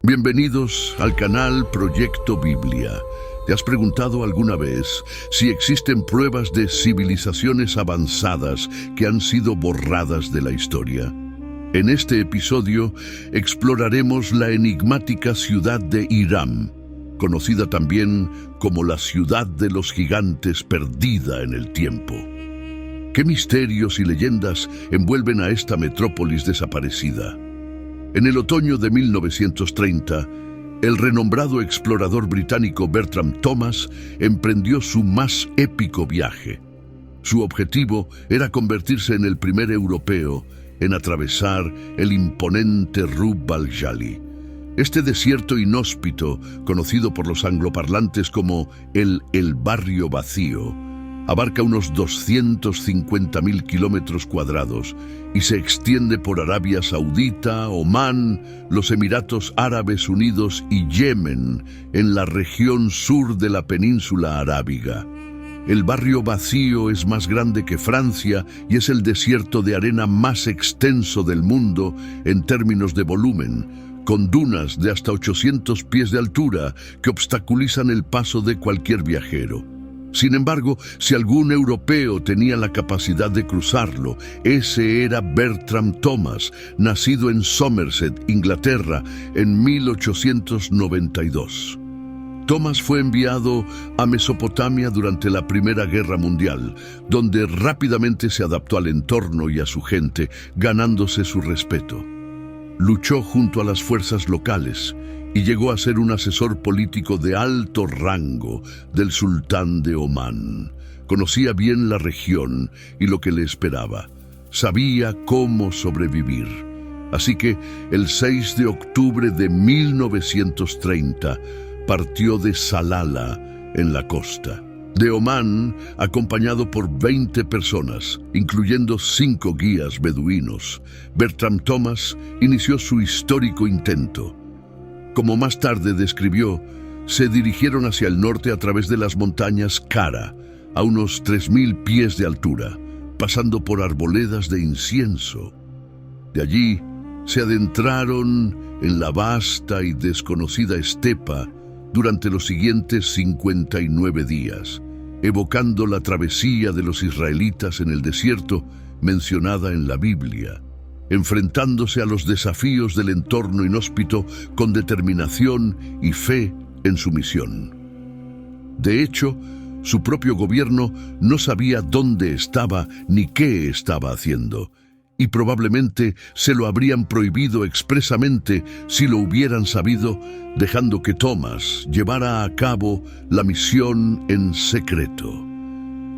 Bienvenidos al canal Proyecto Biblia. ¿Te has preguntado alguna vez si existen pruebas de civilizaciones avanzadas que han sido borradas de la historia? En este episodio exploraremos la enigmática ciudad de Hiram, conocida también como la ciudad de los gigantes perdida en el tiempo. ¿Qué misterios y leyendas envuelven a esta metrópolis desaparecida? En el otoño de 1930, el renombrado explorador británico Bertram Thomas emprendió su más épico viaje. Su objetivo era convertirse en el primer europeo en atravesar el imponente Rub al Khali. Este desierto inhóspito, conocido por los angloparlantes como el barrio vacío, abarca unos 250.000 kilómetros cuadrados y se extiende por Arabia Saudita, Omán, los Emiratos Árabes Unidos y Yemen, en la región sur de la península arábiga. El barrio vacío es más grande que Francia y es el desierto de arena más extenso del mundo en términos de volumen, con dunas de hasta 800 pies de altura que obstaculizan el paso de cualquier viajero. Sin embargo, si algún europeo tenía la capacidad de cruzarlo, ese era Bertram Thomas, nacido en Somerset, Inglaterra, en 1892. Thomas fue enviado a Mesopotamia durante la Primera Guerra Mundial, donde rápidamente se adaptó al entorno y a su gente, ganándose su respeto. Luchó junto a las fuerzas locales y llegó a ser un asesor político de alto rango del sultán de Omán. Conocía bien la región y lo que le esperaba. Sabía cómo sobrevivir. Así que el 6 de octubre de 1930 partió de Salalah, en la costa de Omán, acompañado por 20 personas, incluyendo 5 guías beduinos. Bertram Thomas inició su histórico intento. Como más tarde describió, se dirigieron hacia el norte a través de las montañas Kara, a unos 3.000 pies de altura, pasando por arboledas de incienso. De allí se adentraron en la vasta y desconocida estepa durante los siguientes 59 días, evocando la travesía de los israelitas en el desierto mencionada en la Biblia, enfrentándose a los desafíos del entorno inhóspito con determinación y fe en su misión. De hecho, su propio gobierno no sabía dónde estaba ni qué estaba haciendo, y probablemente se lo habrían prohibido expresamente si lo hubieran sabido, dejando que Thomas llevara a cabo la misión en secreto.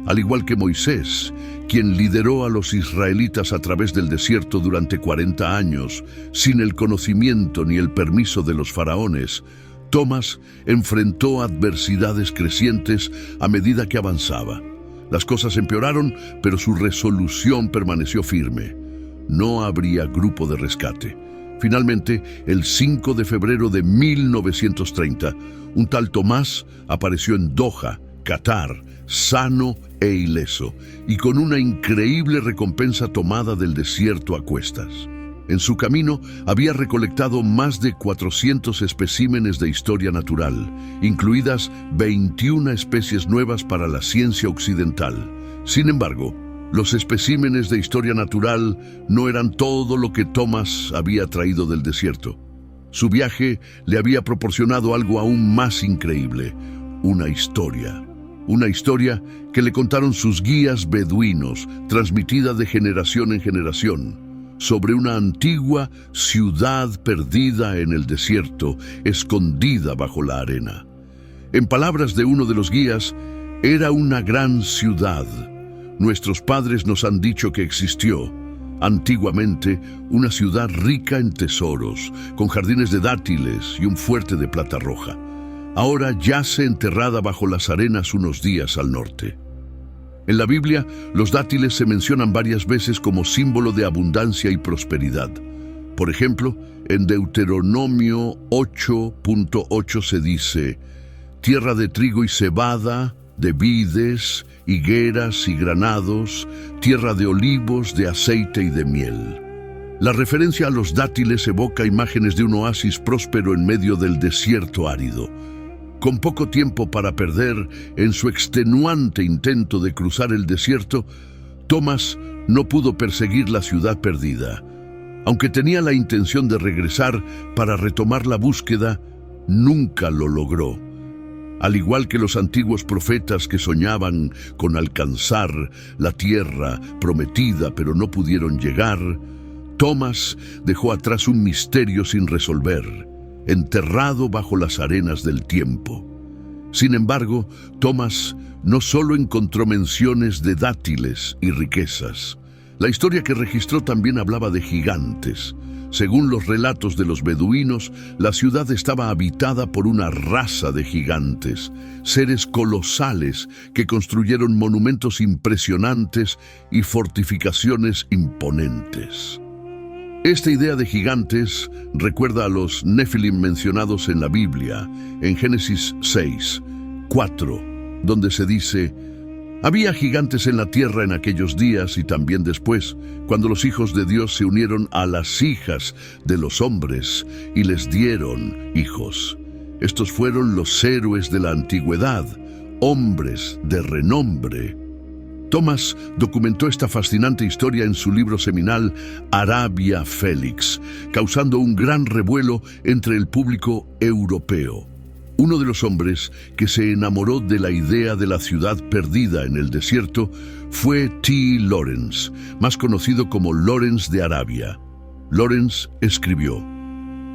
Al igual que Moisés, quien lideró a los israelitas a través del desierto durante 40 años, sin el conocimiento ni el permiso de los faraones, Thomas enfrentó adversidades crecientes a medida que avanzaba. Las cosas empeoraron, pero su resolución permaneció firme. No habría grupo de rescate. Finalmente, el 5 de febrero de 1930, un tal Tomás apareció en Doha, Qatar, sano e ileso, y con una increíble recompensa tomada del desierto a cuestas. En su camino había recolectado más de 400 especímenes de historia natural, incluidas 21 especies nuevas para la ciencia occidental. Sin embargo, los especímenes de historia natural no eran todo lo que Thomas había traído del desierto. Su viaje le había proporcionado algo aún más increíble, una historia. Una historia que le contaron sus guías beduinos, transmitida de generación en generación, sobre una antigua ciudad perdida en el desierto, escondida bajo la arena. En palabras de uno de los guías, era una gran ciudad. Nuestros padres nos han dicho que existió, antiguamente, una ciudad rica en tesoros, con jardines de dátiles y un fuerte de plata roja. Ahora yace enterrada bajo las arenas unos días al norte. En la Biblia, los dátiles se mencionan varias veces como símbolo de abundancia y prosperidad. Por ejemplo, en Deuteronomio 8.8 se dice: tierra de trigo y cebada, de vides, higueras y granados, tierra de olivos, de aceite y de miel. La referencia a los dátiles evoca imágenes de un oasis próspero en medio del desierto árido. Con poco tiempo para perder en su extenuante intento de cruzar el desierto, Tomás no pudo perseguir la ciudad perdida. Aunque tenía la intención de regresar para retomar la búsqueda, nunca lo logró. Al igual que los antiguos profetas que soñaban con alcanzar la tierra prometida pero no pudieron llegar, Tomás dejó atrás un misterio sin resolver, enterrado bajo las arenas del tiempo. Sin embargo, Tomás no solo encontró menciones de dátiles y riquezas. La historia que registró también hablaba de gigantes. Según los relatos de los beduinos, la ciudad estaba habitada por una raza de gigantes, seres colosales que construyeron monumentos impresionantes y fortificaciones imponentes. Esta idea de gigantes recuerda a los Nefilim mencionados en la Biblia, en Génesis 6:4, donde se dice: había gigantes en la tierra en aquellos días y también después, cuando los hijos de Dios se unieron a las hijas de los hombres y les dieron hijos. Estos fueron los héroes de la antigüedad, hombres de renombre. Tomás documentó esta fascinante historia en su libro seminal Arabia Felix, causando un gran revuelo entre el público europeo. Uno de los hombres que se enamoró de la idea de la ciudad perdida en el desierto fue T. Lawrence, más conocido como Lawrence de Arabia. Lawrence escribió: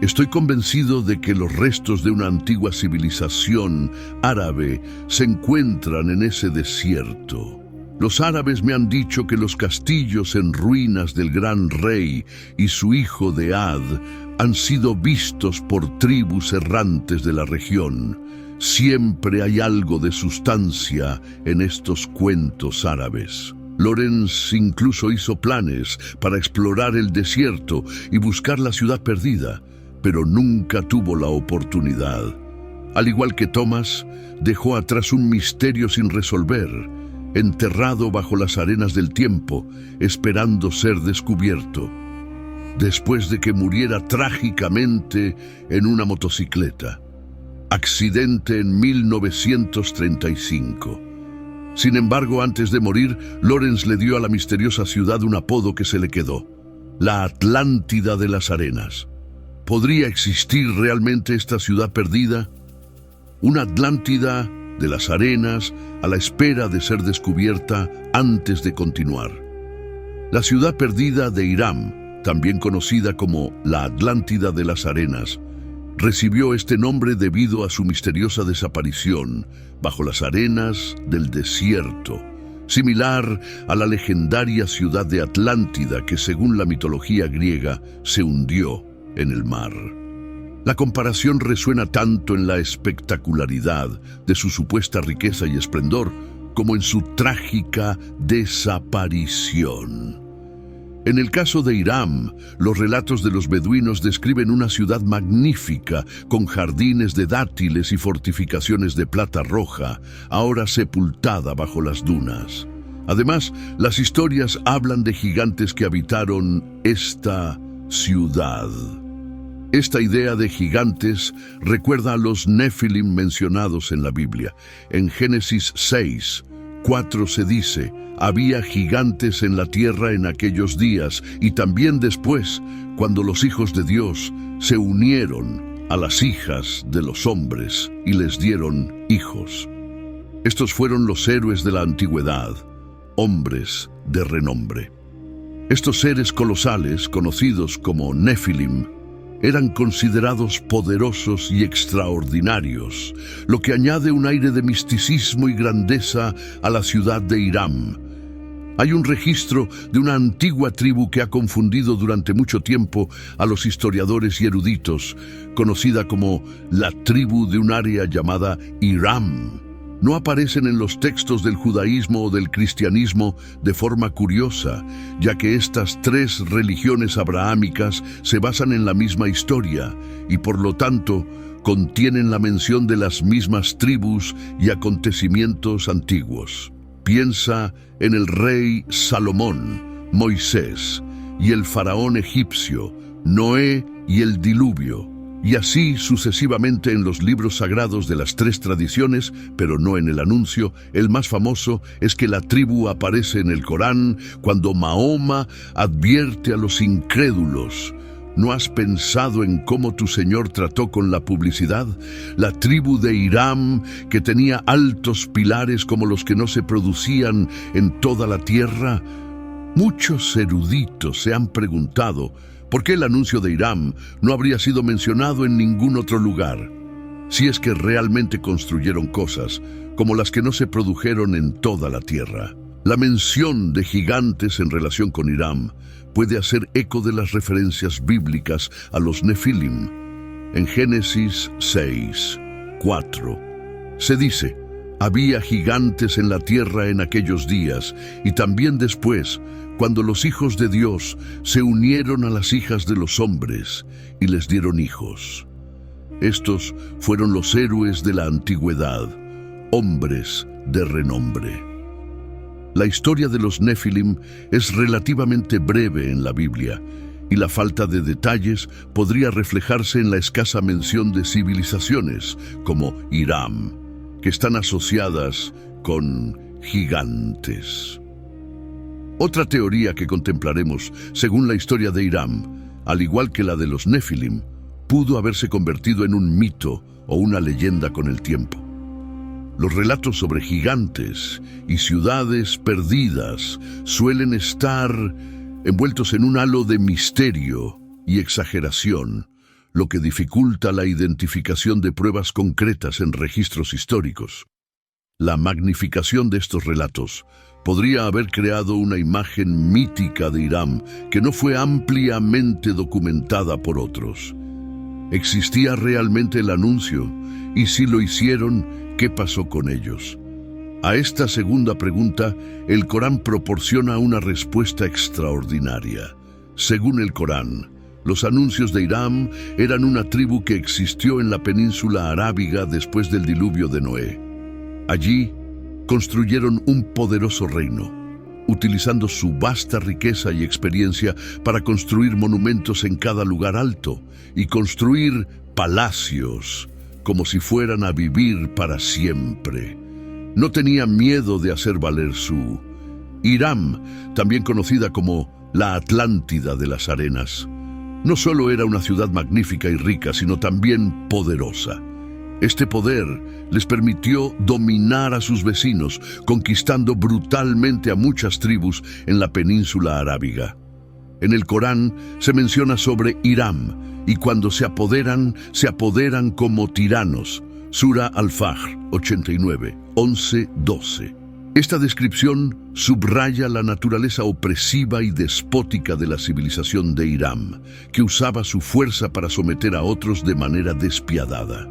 estoy convencido de que los restos de una antigua civilización árabe se encuentran en ese desierto. Los árabes me han dicho que los castillos en ruinas del gran rey y su hijo Dead han sido vistos por tribus errantes de la región. Siempre hay algo de sustancia en estos cuentos árabes. Lawrence incluso hizo planes para explorar el desierto y buscar la ciudad perdida, pero nunca tuvo la oportunidad. Al igual que Tomás, dejó atrás un misterio sin resolver, enterrado bajo las arenas del tiempo, esperando ser descubierto, después de que muriera trágicamente en una motocicleta. Accidente en 1935. Sin embargo, antes de morir, Lawrence le dio a la misteriosa ciudad un apodo que se le quedó: la Atlántida de las Arenas. ¿Podría existir realmente esta ciudad perdida? Una Atlántida de las arenas a la espera de ser descubierta antes de continuar. La ciudad perdida de Hiram, también conocida como la Atlántida de las Arenas, recibió este nombre debido a su misteriosa desaparición bajo las arenas del desierto, similar a la legendaria ciudad de Atlántida que, según la mitología griega, se hundió en el mar. La comparación resuena tanto en la espectacularidad de su supuesta riqueza y esplendor como en su trágica desaparición. En el caso de Hiram, los relatos de los beduinos describen una ciudad magnífica con jardines de dátiles y fortificaciones de plata roja, ahora sepultada bajo las dunas. Además, las historias hablan de gigantes que habitaron esta ciudad. Esta idea de gigantes recuerda a los Nefilim mencionados en la Biblia. En Génesis 6:4 se dice: había gigantes en la tierra en aquellos días y también después, cuando los hijos de Dios se unieron a las hijas de los hombres y les dieron hijos. Estos fueron los héroes de la antigüedad, hombres de renombre. Estos seres colosales, conocidos como Nefilim, eran considerados poderosos y extraordinarios, lo que añade un aire de misticismo y grandeza a la ciudad de Hiram. Hay un registro de una antigua tribu que ha confundido durante mucho tiempo a los historiadores y eruditos, conocida como la tribu de un área llamada Hiram. No aparecen en los textos del judaísmo o del cristianismo de forma curiosa, ya que estas tres religiones abrahámicas se basan en la misma historia y por lo tanto contienen la mención de las mismas tribus y acontecimientos antiguos. Piensa en el rey Salomón, Moisés, y el faraón egipcio, Noé y el diluvio, y así sucesivamente en los libros sagrados de las tres tradiciones, pero no en el anuncio. El más famoso es que la tribu aparece en el Corán cuando Mahoma advierte a los incrédulos: ¿no has pensado en cómo tu Señor trató con la publicidad? La tribu de Hiram, que tenía altos pilares como los que no se producían en toda la tierra. Muchos eruditos se han preguntado por qué el anuncio de Hiram no habría sido mencionado en ningún otro lugar, si es que realmente construyeron cosas como las que no se produjeron en toda la tierra. La mención de gigantes en relación con Hiram puede hacer eco de las referencias bíblicas a los Nefilim. En Génesis 6:4 se dice: había gigantes en la tierra en aquellos días, y también después, cuando los hijos de Dios se unieron a las hijas de los hombres y les dieron hijos. Estos fueron los héroes de la antigüedad, hombres de renombre. La historia de los Nefilim es relativamente breve en la Biblia, y la falta de detalles podría reflejarse en la escasa mención de civilizaciones como Hiram, que están asociadas con gigantes. Otra teoría que contemplaremos, según la historia de Hiram, al igual que la de los Nefilim, pudo haberse convertido en un mito o una leyenda con el tiempo. Los relatos sobre gigantes y ciudades perdidas suelen estar envueltos en un halo de misterio y exageración, lo que dificulta la identificación de pruebas concretas en registros históricos. La magnificación de estos relatos podría haber creado una imagen mítica de Hiram que no fue ampliamente documentada por otros. ¿Existía realmente el anuncio? Y si lo hicieron, ¿qué pasó con ellos? A esta segunda pregunta, el Corán proporciona una respuesta extraordinaria. Según el Corán, los anuncios de Hiram eran una tribu que existió en la península arábiga después del diluvio de Noé. Allí construyeron un poderoso reino, utilizando su vasta riqueza y experiencia para construir monumentos en cada lugar alto y construir palacios como si fueran a vivir para siempre. No tenían miedo de hacer valer su... Hiram, también conocida como la Atlántida de las Arenas, no solo era una ciudad magnífica y rica, sino también poderosa. Este poder les permitió dominar a sus vecinos, conquistando brutalmente a muchas tribus en la península arábiga. En el Corán se menciona sobre Hiram, y cuando se apoderan como tiranos. Sura Al-Fajr 89, 11-12. Esta descripción subraya la naturaleza opresiva y despótica de la civilización de Hiram, que usaba su fuerza para someter a otros de manera despiadada.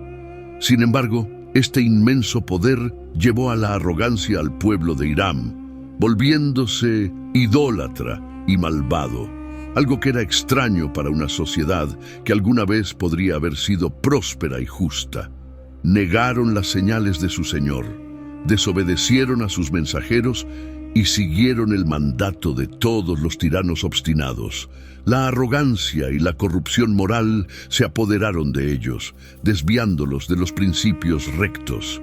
Sin embargo, este inmenso poder llevó a la arrogancia al pueblo de Hiram, volviéndose idólatra y malvado, algo que era extraño para una sociedad que alguna vez podría haber sido próspera y justa. Negaron las señales de su Señor, desobedecieron a sus mensajeros y siguieron el mandato de todos los tiranos obstinados. La arrogancia y la corrupción moral se apoderaron de ellos, desviándolos de los principios rectos.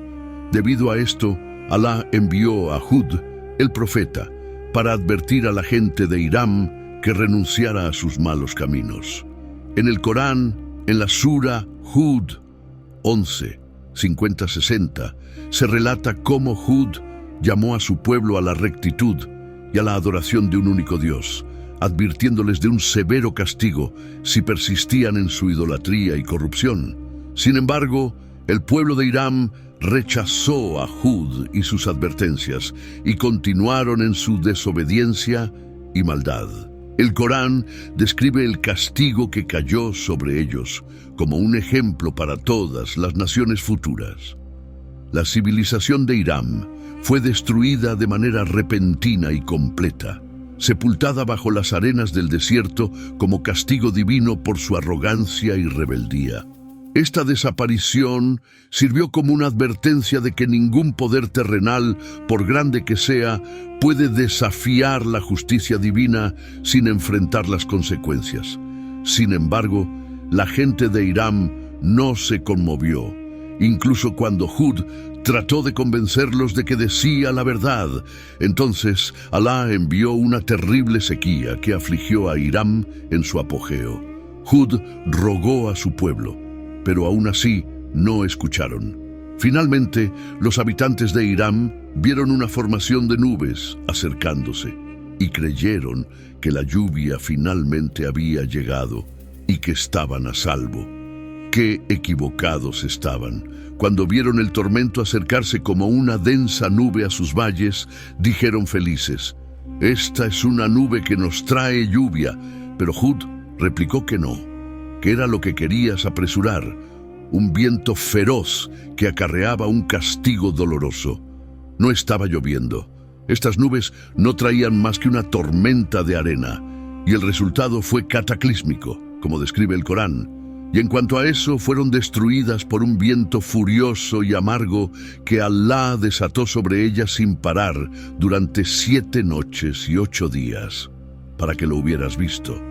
Debido a esto, Alá envió a Hud, el profeta, para advertir a la gente de Hiram que renunciara a sus malos caminos. En el Corán, en la Sura Hud 11, 50-60, se relata cómo Hud llamó a su pueblo a la rectitud y a la adoración de un único Dios, advirtiéndoles de un severo castigo si persistían en su idolatría y corrupción. Sin embargo, el pueblo de Hiram rechazó a Hud y sus advertencias y continuaron en su desobediencia y maldad. El Corán describe el castigo que cayó sobre ellos como un ejemplo para todas las naciones futuras. La civilización de Hiram fue destruida de manera repentina y completa, sepultada bajo las arenas del desierto como castigo divino por su arrogancia y rebeldía. Esta desaparición sirvió como una advertencia de que ningún poder terrenal, por grande que sea, puede desafiar la justicia divina sin enfrentar las consecuencias. Sin embargo, la gente de Hiram no se conmovió, incluso cuando Hud trató de convencerlos de que decía la verdad. Entonces, Alá envió una terrible sequía que afligió a Hiram en su apogeo. Hud rogó a su pueblo, pero aún así no escucharon. Finalmente, los habitantes de Hiram vieron una formación de nubes acercándose y creyeron que la lluvia finalmente había llegado y que estaban a salvo. ¡Qué equivocados estaban! Cuando vieron el tormento acercarse como una densa nube a sus valles, dijeron felices: «Esta es una nube que nos trae lluvia». Pero Hud replicó que no, que era lo que querías apresurar, un viento feroz que acarreaba un castigo doloroso. No estaba lloviendo. Estas nubes no traían más que una tormenta de arena, y el resultado fue cataclísmico, como describe el Corán. Y en cuanto a eso, fueron destruidas por un viento furioso y amargo que Alá desató sobre ellas sin parar durante 7 noches y 8 días, para que lo hubieras visto.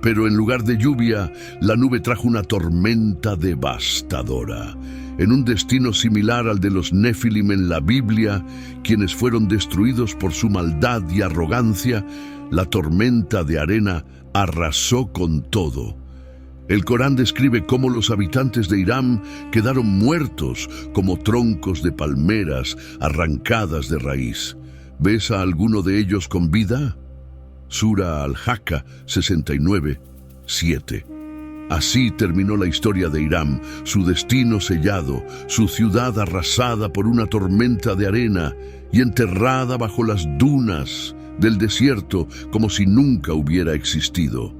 Pero en lugar de lluvia, la nube trajo una tormenta devastadora, en un destino similar al de los Nefilim en la Biblia, quienes fueron destruidos por su maldad y arrogancia. La tormenta de arena arrasó con todo. El Corán describe cómo los habitantes de Hiram quedaron muertos como troncos de palmeras arrancadas de raíz. ¿Ves a alguno de ellos con vida? Sura Al-Haqqa 69, 7. Así terminó la historia de Hiram, su destino sellado, su ciudad arrasada por una tormenta de arena y enterrada bajo las dunas del desierto como si nunca hubiera existido.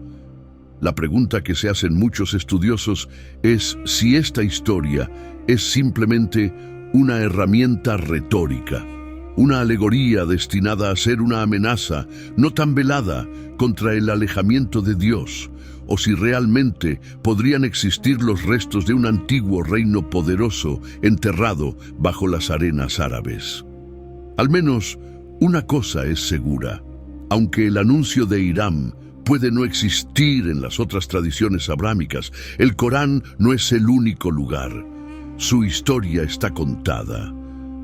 La pregunta que se hacen muchos estudiosos es si esta historia es simplemente una herramienta retórica, una alegoría destinada a ser una amenaza no tan velada contra el alejamiento de Dios, o si realmente podrían existir los restos de un antiguo reino poderoso enterrado bajo las arenas árabes. Al menos una cosa es segura: aunque el anuncio de Hiram puede no existir en las otras tradiciones abrámicas, el Corán no es el único lugar. Su historia está contada.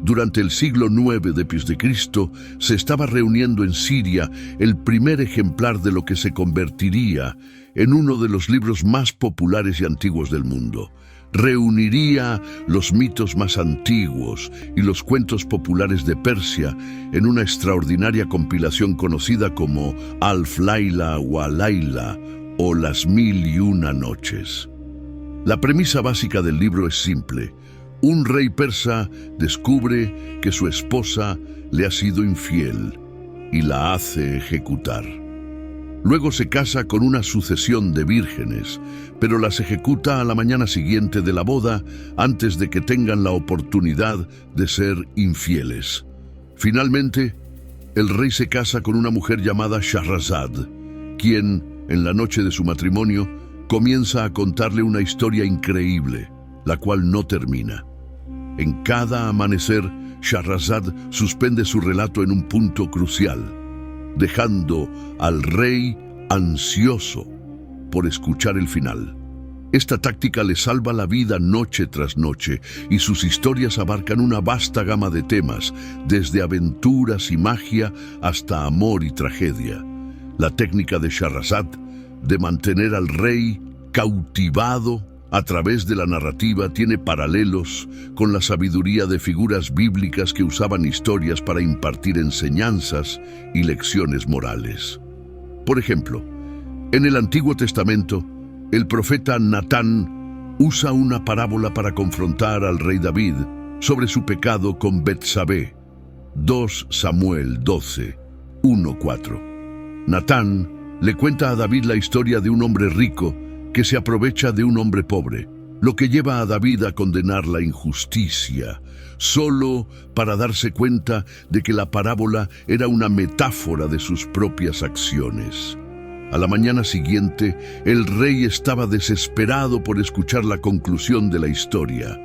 Durante el siglo IX d.C. se estaba reuniendo en Siria el primer ejemplar de lo que se convertiría en uno de los libros más populares y antiguos del mundo. Reuniría los mitos más antiguos y los cuentos populares de Persia en una extraordinaria compilación conocida como Alf Laila wa Laila, o Las 1001 Noches. La premisa básica del libro es simple. Un rey persa descubre que su esposa le ha sido infiel y la hace ejecutar. Luego se casa con una sucesión de vírgenes, pero las ejecuta a la mañana siguiente de la boda antes de que tengan la oportunidad de ser infieles. Finalmente, el rey se casa con una mujer llamada Shahrazad, quien, en la noche de su matrimonio, comienza a contarle una historia increíble, la cual no termina. En cada amanecer, Shahrazad suspende su relato en un punto crucial, dejando al rey ansioso por escuchar el final. Esta táctica le salva la vida noche tras noche, y sus historias abarcan una vasta gama de temas, desde aventuras y magia hasta amor y tragedia. La técnica de Shahrazad de mantener al rey cautivado a través de la narrativa tiene paralelos con la sabiduría de figuras bíblicas que usaban historias para impartir enseñanzas y lecciones morales. Por ejemplo, en el Antiguo Testamento, el profeta Natán usa una parábola para confrontar al rey David sobre su pecado con Betsabé. 2 Samuel 12, 1-4. Natán le cuenta a David la historia de un hombre rico que se aprovecha de un hombre pobre, lo que lleva a David a condenar la injusticia, solo para darse cuenta de que la parábola era una metáfora de sus propias acciones. A la mañana siguiente, el rey estaba desesperado por escuchar la conclusión de la historia.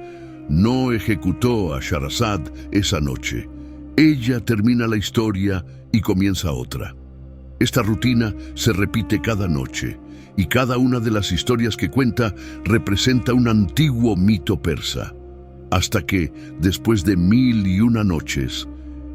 No ejecutó a Shahrazad esa noche. Ella termina la historia y comienza otra. Esta rutina se repite cada noche, y cada una de las historias que cuenta representa un antiguo mito persa. Hasta que, después de 1001 noches,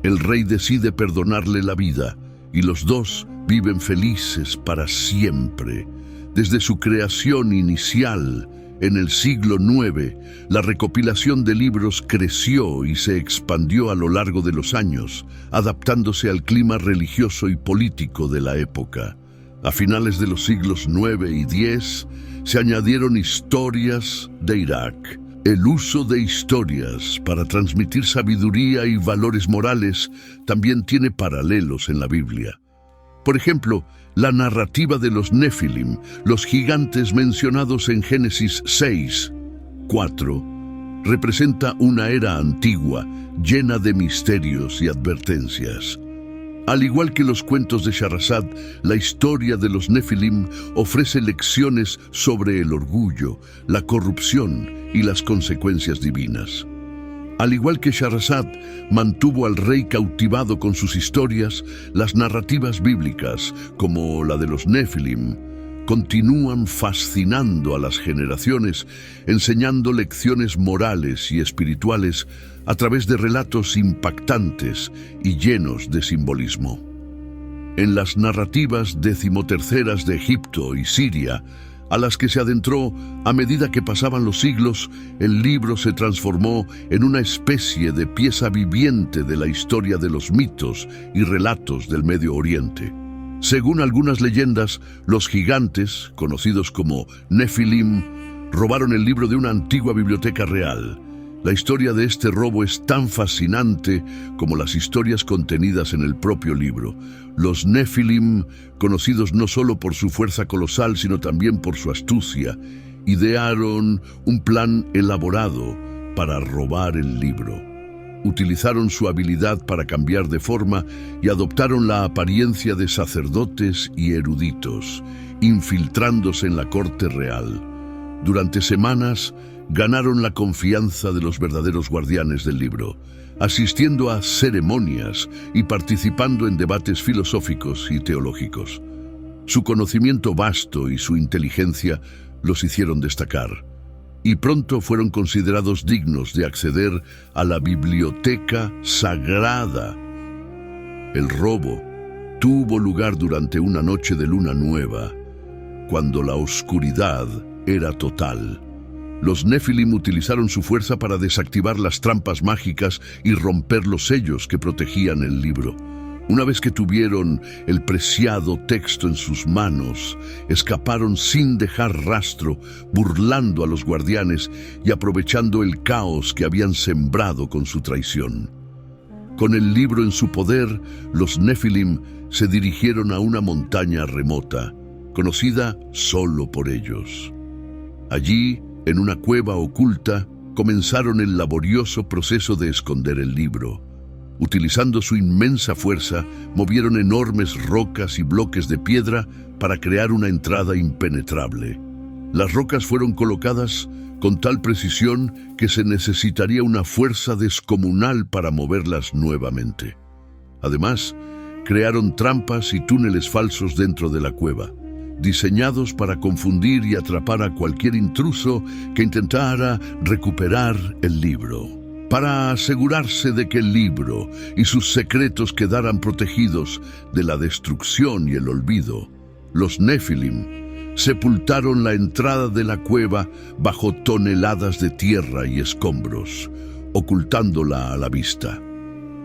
el rey decide perdonarle la vida, y los dos viven felices para siempre. Desde su creación inicial, en el siglo IX, la recopilación de libros creció y se expandió a lo largo de los años, adaptándose al clima religioso y político de la época. A finales de los siglos IX y X, se añadieron historias de Irak. El uso de historias para transmitir sabiduría y valores morales también tiene paralelos en la Biblia. Por ejemplo, la narrativa de los Nefilim, los gigantes mencionados en Génesis 6:4, representa una era antigua, llena de misterios y advertencias. Al igual que los cuentos de Shahrazad, la historia de los Nefilim ofrece lecciones sobre el orgullo, la corrupción y las consecuencias divinas. Al igual que Shahrazad mantuvo al rey cautivado con sus historias, las narrativas bíblicas, como la de los Nefilim, continúan fascinando a las generaciones, enseñando lecciones morales y espirituales a través de relatos impactantes y llenos de simbolismo. En las narrativas decimoterceras de Egipto y Siria, a las que se adentró a medida que pasaban los siglos, el libro se transformó en una especie de pieza viviente de la historia de los mitos y relatos del Medio Oriente. Según algunas leyendas, los gigantes, conocidos como Nefilim, robaron el libro de una antigua biblioteca real. La historia de este robo es tan fascinante como las historias contenidas en el propio libro. Los Nefilim, conocidos no solo por su fuerza colosal, sino también por su astucia, idearon un plan elaborado para robar el libro. Utilizaron su habilidad para cambiar de forma y adoptaron la apariencia de sacerdotes y eruditos, infiltrándose en la corte real. Durante semanas, ganaron la confianza de los verdaderos guardianes del libro, asistiendo a ceremonias y participando en debates filosóficos y teológicos. Su conocimiento vasto y su inteligencia los hicieron destacar, y pronto fueron considerados dignos de acceder a la biblioteca sagrada. El robo tuvo lugar durante una noche de luna nueva, cuando la oscuridad era total. Los Nefilim utilizaron su fuerza para desactivar las trampas mágicas y romper los sellos que protegían el libro. Una vez que tuvieron el preciado texto en sus manos, escaparon sin dejar rastro, burlando a los guardianes y aprovechando el caos que habían sembrado con su traición. Con el libro en su poder, los Nefilim se dirigieron a una montaña remota, conocida solo por ellos. Allí, en una cueva oculta, comenzaron el laborioso proceso de esconder el libro. Utilizando su inmensa fuerza, movieron enormes rocas y bloques de piedra para crear una entrada impenetrable. Las rocas fueron colocadas con tal precisión que se necesitaría una fuerza descomunal para moverlas nuevamente. Además, crearon trampas y túneles falsos dentro de la cueva, diseñados para confundir y atrapar a cualquier intruso que intentara recuperar el libro. Para asegurarse de que el libro y sus secretos quedaran protegidos de la destrucción y el olvido, los Nefilim sepultaron la entrada de la cueva bajo toneladas de tierra y escombros, ocultándola a la vista.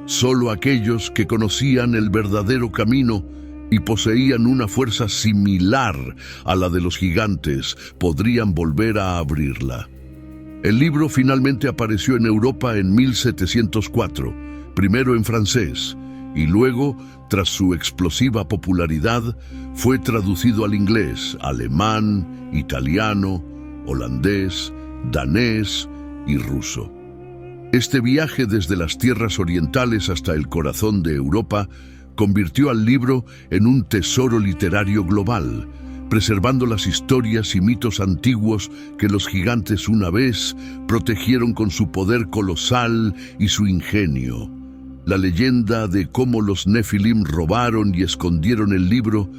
Solo aquellos que conocían el verdadero camino y poseían una fuerza similar a la de los gigantes podrían volver a abrirla. El libro finalmente apareció en Europa en 1704, primero en francés, y luego, tras su explosiva popularidad, fue traducido al inglés, alemán, italiano, holandés, danés y ruso. Este viaje desde las tierras orientales hasta el corazón de Europa convirtió al libro en un tesoro literario global, preservando las historias y mitos antiguos que los gigantes una vez protegieron con su poder colosal y su ingenio. La leyenda de cómo los Nefilim robaron y escondieron el libro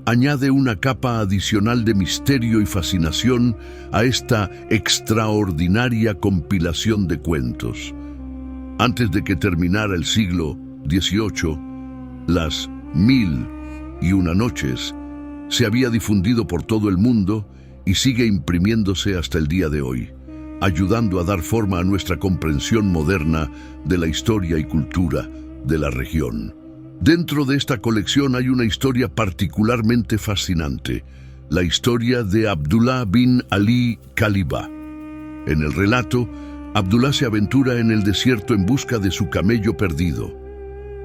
añade una capa adicional de misterio y fascinación a esta extraordinaria compilación de cuentos. Antes de que terminara el siglo XVIII, las 1001 noches se había difundido por todo el mundo y sigue imprimiéndose hasta el día de hoy, ayudando a dar forma a nuestra comprensión moderna de la historia y cultura de la región. Dentro de esta colección hay una historia particularmente fascinante, la historia de Abdullah bin Ali Kalibah. En el relato, Abdullah se aventura en el desierto en busca de su camello perdido.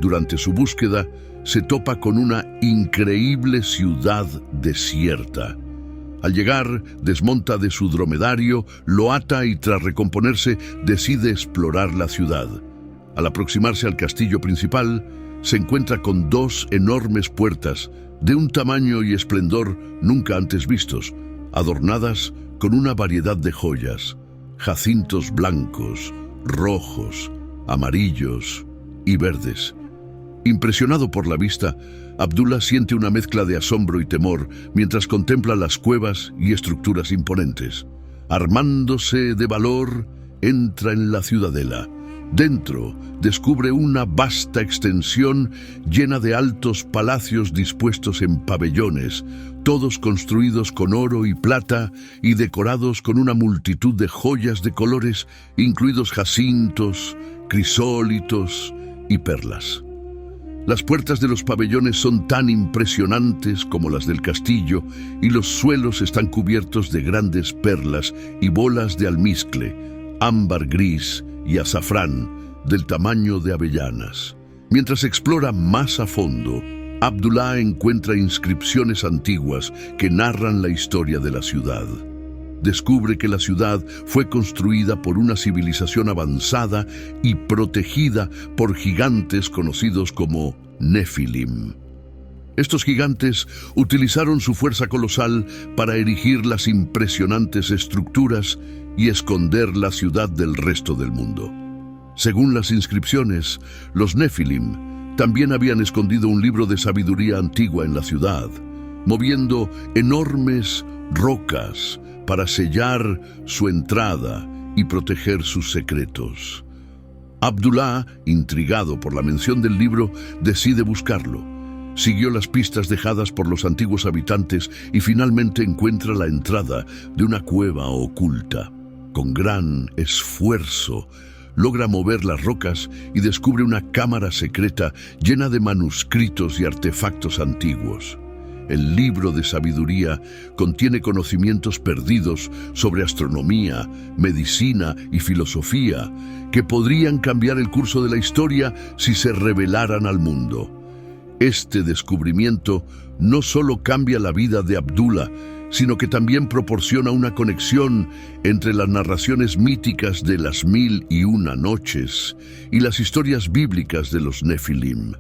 Durante su búsqueda, se topa con una increíble ciudad desierta. Al llegar, desmonta de su dromedario, lo ata y tras recomponerse, decide explorar la ciudad. Al aproximarse al castillo principal, se encuentra con dos enormes puertas de un tamaño y esplendor nunca antes vistos, adornadas con una variedad de joyas, jacintos blancos, rojos, amarillos y verdes. Impresionado por la vista, Abdullah siente una mezcla de asombro y temor mientras contempla las cuevas y estructuras imponentes. Armándose de valor, entra en la ciudadela. Dentro, descubre una vasta extensión llena de altos palacios dispuestos en pabellones, todos construidos con oro y plata y decorados con una multitud de joyas de colores, incluidos jacintos, crisólitos y perlas. Las puertas de los pabellones son tan impresionantes como las del castillo y los suelos están cubiertos de grandes perlas y bolas de almizcle, ámbar gris y azafrán del tamaño de avellanas. Mientras explora más a fondo, Abdullah encuentra inscripciones antiguas que narran la historia de la ciudad. Descubre que la ciudad fue construida por una civilización avanzada y protegida por gigantes conocidos como Nefilim. Estos gigantes utilizaron su fuerza colosal para erigir las impresionantes estructuras y esconder la ciudad del resto del mundo. Según las inscripciones, los Nefilim también habían escondido un libro de sabiduría antigua en la ciudad, moviendo enormes rocas para sellar su entrada y proteger sus secretos. Abdullah, intrigado por la mención del libro, decide buscarlo. Siguió las pistas dejadas por los antiguos habitantes y finalmente encuentra la entrada de una cueva oculta. Con gran esfuerzo, logra mover las rocas y descubre una cámara secreta llena de manuscritos y artefactos antiguos. El libro de sabiduría contiene conocimientos perdidos sobre astronomía, medicina y filosofía que podrían cambiar el curso de la historia si se revelaran al mundo. Este descubrimiento no solo cambia la vida de Abdullah, sino que también proporciona una conexión entre las narraciones míticas de las 1001 noches y las historias bíblicas de los Nefilim.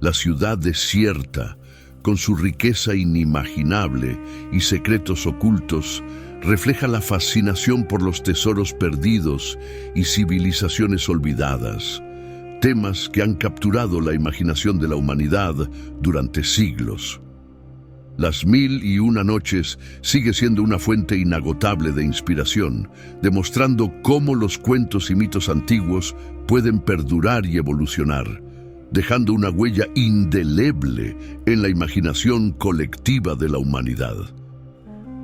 La ciudad desierta, con su riqueza inimaginable y secretos ocultos, refleja la fascinación por los tesoros perdidos y civilizaciones olvidadas, temas que han capturado la imaginación de la humanidad durante siglos. Las 1001 noches sigue siendo una fuente inagotable de inspiración, demostrando cómo los cuentos y mitos antiguos pueden perdurar y evolucionar, dejando una huella indeleble en la imaginación colectiva de la humanidad.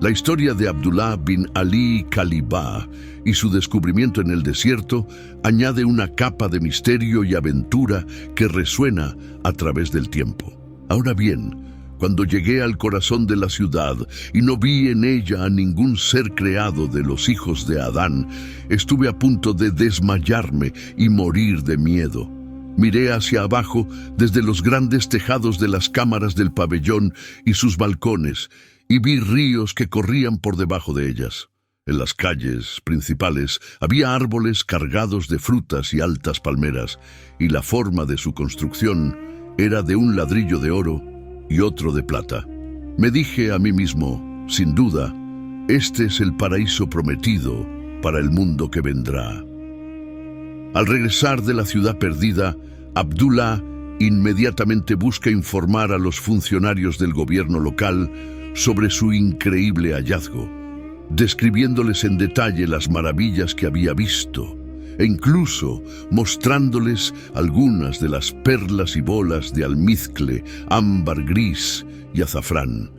La historia de Abdullah bin Ali Kalibah y su descubrimiento en el desierto añade una capa de misterio y aventura que resuena a través del tiempo. Ahora bien, cuando llegué al corazón de la ciudad y no vi en ella a ningún ser creado de los hijos de Adán, estuve a punto de desmayarme y morir de miedo. Miré hacia abajo desde los grandes tejados de las cámaras del pabellón y sus balcones, y vi ríos que corrían por debajo de ellas. En las calles principales había árboles cargados de frutas y altas palmeras, y la forma de su construcción era de un ladrillo de oro y otro de plata. Me dije a mí mismo, sin duda, este es el paraíso prometido para el mundo que vendrá. Al regresar de la ciudad perdida, Abdullah inmediatamente busca informar a los funcionarios del gobierno local sobre su increíble hallazgo, describiéndoles en detalle las maravillas que había visto e incluso mostrándoles algunas de las perlas y bolas de almizcle, ámbar gris y azafrán.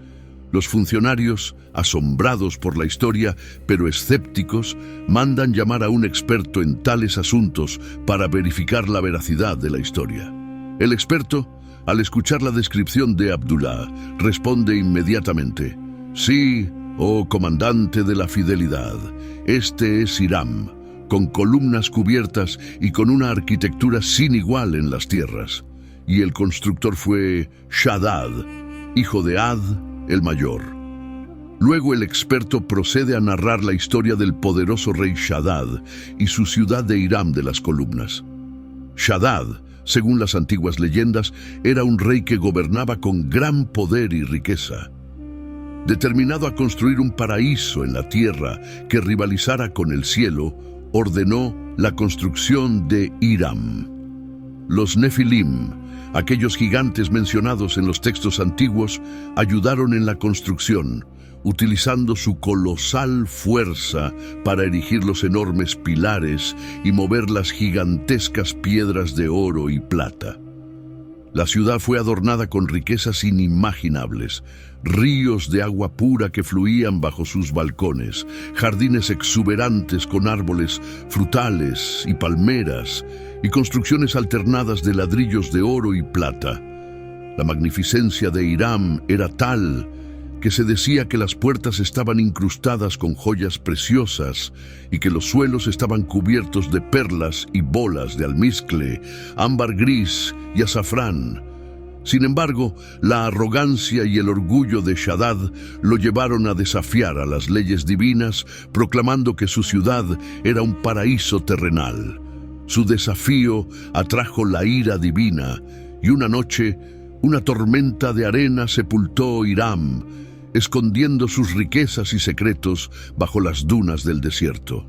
Los funcionarios, asombrados por la historia, pero escépticos, mandan llamar a un experto en tales asuntos para verificar la veracidad de la historia. El experto, al escuchar la descripción de Abdullah, responde inmediatamente: «Sí, oh comandante de la fidelidad, este es Hiram, con columnas cubiertas y con una arquitectura sin igual en las tierras. Y el constructor fue Shaddad, hijo de Ad, el mayor». Luego el experto procede a narrar la historia del poderoso rey Shaddad y su ciudad de Hiram de las columnas. Shaddad, según las antiguas leyendas, era un rey que gobernaba con gran poder y riqueza. Determinado a construir un paraíso en la tierra que rivalizara con el cielo, ordenó la construcción de Hiram. Los Nefilim, aquellos gigantes mencionados en los textos antiguos, ayudaron en la construcción, utilizando su colosal fuerza para erigir los enormes pilares y mover las gigantescas piedras de oro y plata. La ciudad fue adornada con riquezas inimaginables, ríos de agua pura que fluían bajo sus balcones, jardines exuberantes con árboles frutales y palmeras, y construcciones alternadas de ladrillos de oro y plata. La magnificencia de Hiram era tal que se decía que las puertas estaban incrustadas con joyas preciosas y que los suelos estaban cubiertos de perlas y bolas de almizcle, ámbar gris y azafrán. Sin embargo, la arrogancia y el orgullo de Shaddad lo llevaron a desafiar a las leyes divinas, proclamando que su ciudad era un paraíso terrenal. Su desafío atrajo la ira divina, y una noche, una tormenta de arena sepultó Hiram, escondiendo sus riquezas y secretos bajo las dunas del desierto.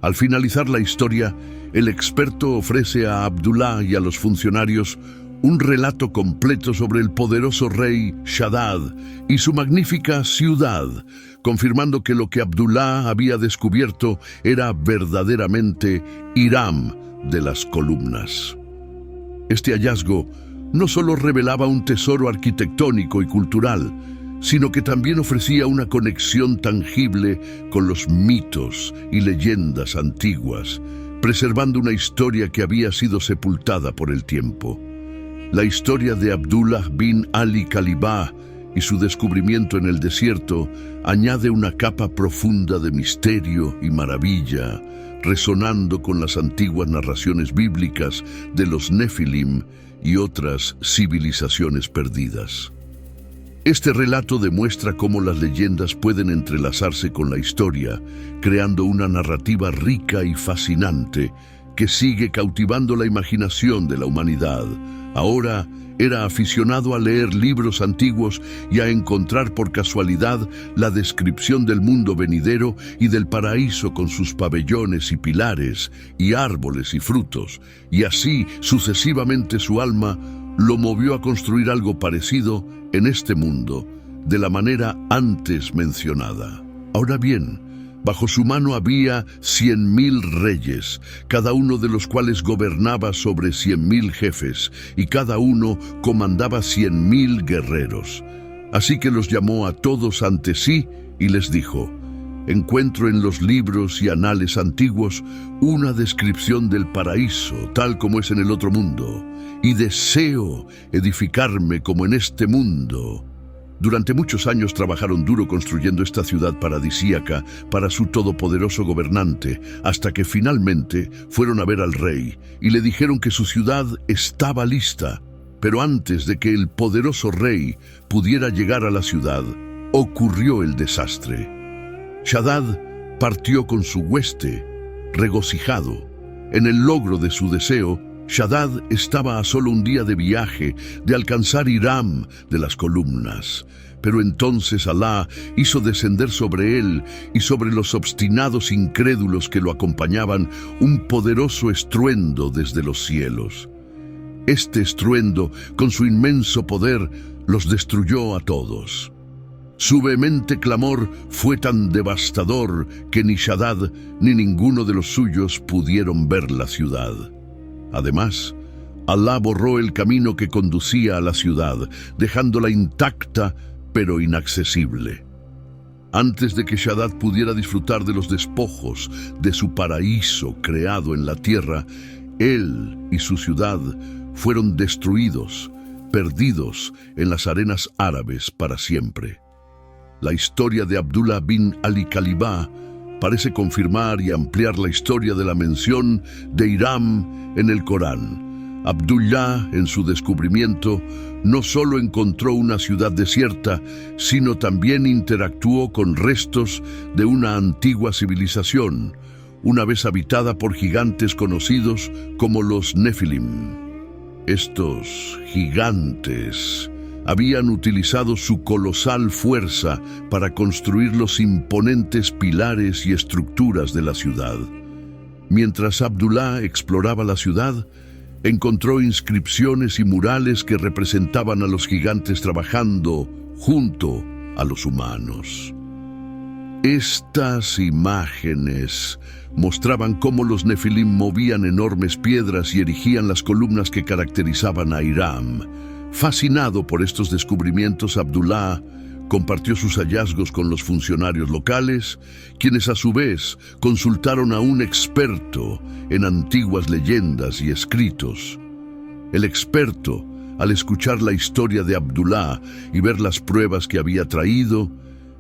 Al finalizar la historia, el experto ofrece a Abdullah y a los funcionarios un relato completo sobre el poderoso rey Shaddad y su magnífica ciudad, confirmando que lo que Abdullah había descubierto era verdaderamente Hiram de las columnas. Este hallazgo no solo revelaba un tesoro arquitectónico y cultural, sino que también ofrecía una conexión tangible con los mitos y leyendas antiguas, preservando una historia que había sido sepultada por el tiempo. La historia de Abdullah bin Ali Kalibah y su descubrimiento en el desierto añade una capa profunda de misterio y maravilla, resonando con las antiguas narraciones bíblicas de los Nefilim y otras civilizaciones perdidas. Este relato demuestra cómo las leyendas pueden entrelazarse con la historia, creando una narrativa rica y fascinante que sigue cautivando la imaginación de la humanidad. Ahora era aficionado a leer libros antiguos y a encontrar por casualidad la descripción del mundo venidero y del paraíso con sus pabellones y pilares, y árboles y frutos, y así sucesivamente su alma lo movió a construir algo parecido en este mundo, de la manera antes mencionada. Ahora bien, bajo su mano había 100.000 reyes, cada uno de los cuales gobernaba sobre 100.000 jefes, y cada uno comandaba 100.000 guerreros. Así que los llamó a todos ante sí y les dijo: encuentro en los libros y anales antiguos una descripción del paraíso, tal como es en el otro mundo, y deseo edificarme como en este mundo. Durante muchos años trabajaron duro construyendo esta ciudad paradisíaca para su todopoderoso gobernante, hasta que finalmente fueron a ver al rey y le dijeron que su ciudad estaba lista. Pero antes de que el poderoso rey pudiera llegar a la ciudad, ocurrió el desastre. Shaddad partió con su hueste, regocijado en el logro de su deseo, Shaddad estaba a solo un día de viaje de alcanzar Hiram de las columnas. Pero entonces Alá hizo descender sobre él y sobre los obstinados incrédulos que lo acompañaban un poderoso estruendo desde los cielos. Este estruendo, con su inmenso poder, los destruyó a todos. Su vehemente clamor fue tan devastador que ni Shaddad ni ninguno de los suyos pudieron ver la ciudad. Además, Alá borró el camino que conducía a la ciudad, dejándola intacta pero inaccesible. Antes de que Shaddad pudiera disfrutar de los despojos de su paraíso creado en la tierra, él y su ciudad fueron destruidos, perdidos en las arenas árabes para siempre. La historia de Abdullah bin Ali Kalibah parece confirmar y ampliar la historia de la mención de Hiram en el Corán. Abdullah, en su descubrimiento, no solo encontró una ciudad desierta, sino también interactuó con restos de una antigua civilización, una vez habitada por gigantes conocidos como los Nefilim. Estos gigantes habían utilizado su colosal fuerza para construir los imponentes pilares y estructuras de la ciudad. Mientras Abdullah exploraba la ciudad, encontró inscripciones y murales que representaban a los gigantes trabajando junto a los humanos. Estas imágenes mostraban cómo los Nefilim movían enormes piedras y erigían las columnas que caracterizaban a Hiram. Fascinado por estos descubrimientos, Abdullah compartió sus hallazgos con los funcionarios locales, quienes a su vez consultaron a un experto en antiguas leyendas y escritos. El experto, al escuchar la historia de Abdullah y ver las pruebas que había traído,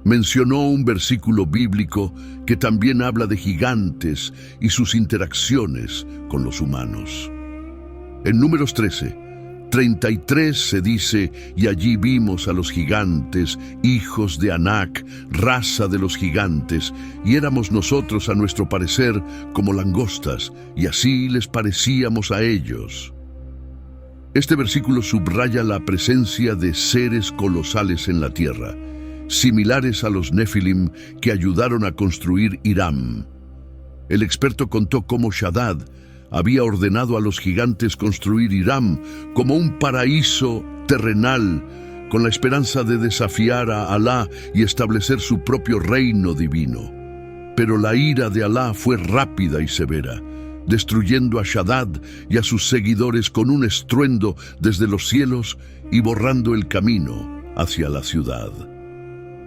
mencionó un versículo bíblico que también habla de gigantes y sus interacciones con los humanos. En Números 13:33 se dice: y allí vimos a los gigantes, hijos de Anac, raza de los gigantes, y éramos nosotros a nuestro parecer como langostas, y así les parecíamos a ellos. Este versículo subraya la presencia de seres colosales en la tierra, similares a los Nefilim que ayudaron a construir Hiram. El experto contó cómo Shaddad había ordenado a los gigantes construir Hiram como un paraíso terrenal, con la esperanza de desafiar a Alá y establecer su propio reino divino. Pero la ira de Alá fue rápida y severa, destruyendo a Shaddad y a sus seguidores con un estruendo desde los cielos y borrando el camino hacia la ciudad.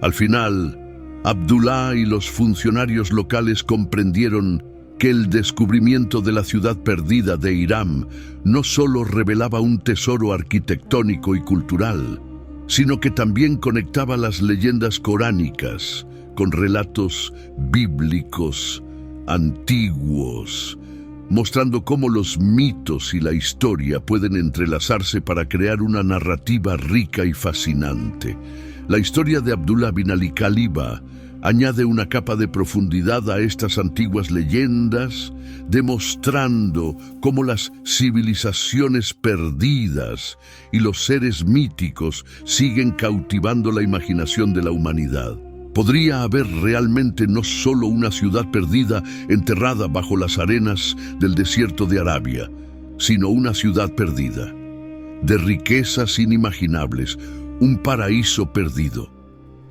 Al final, Abdullah y los funcionarios locales comprendieron que el descubrimiento de la ciudad perdida de Hiram no solo revelaba un tesoro arquitectónico y cultural, sino que también conectaba las leyendas coránicas con relatos bíblicos antiguos, mostrando cómo los mitos y la historia pueden entrelazarse para crear una narrativa rica y fascinante. La historia de Abdullah bin Ali Kalibah añade una capa de profundidad a estas antiguas leyendas, demostrando cómo las civilizaciones perdidas y los seres míticos siguen cautivando la imaginación de la humanidad. Podría haber realmente no solo una ciudad perdida enterrada bajo las arenas del desierto de Arabia, sino una ciudad perdida, de riquezas inimaginables, un paraíso perdido.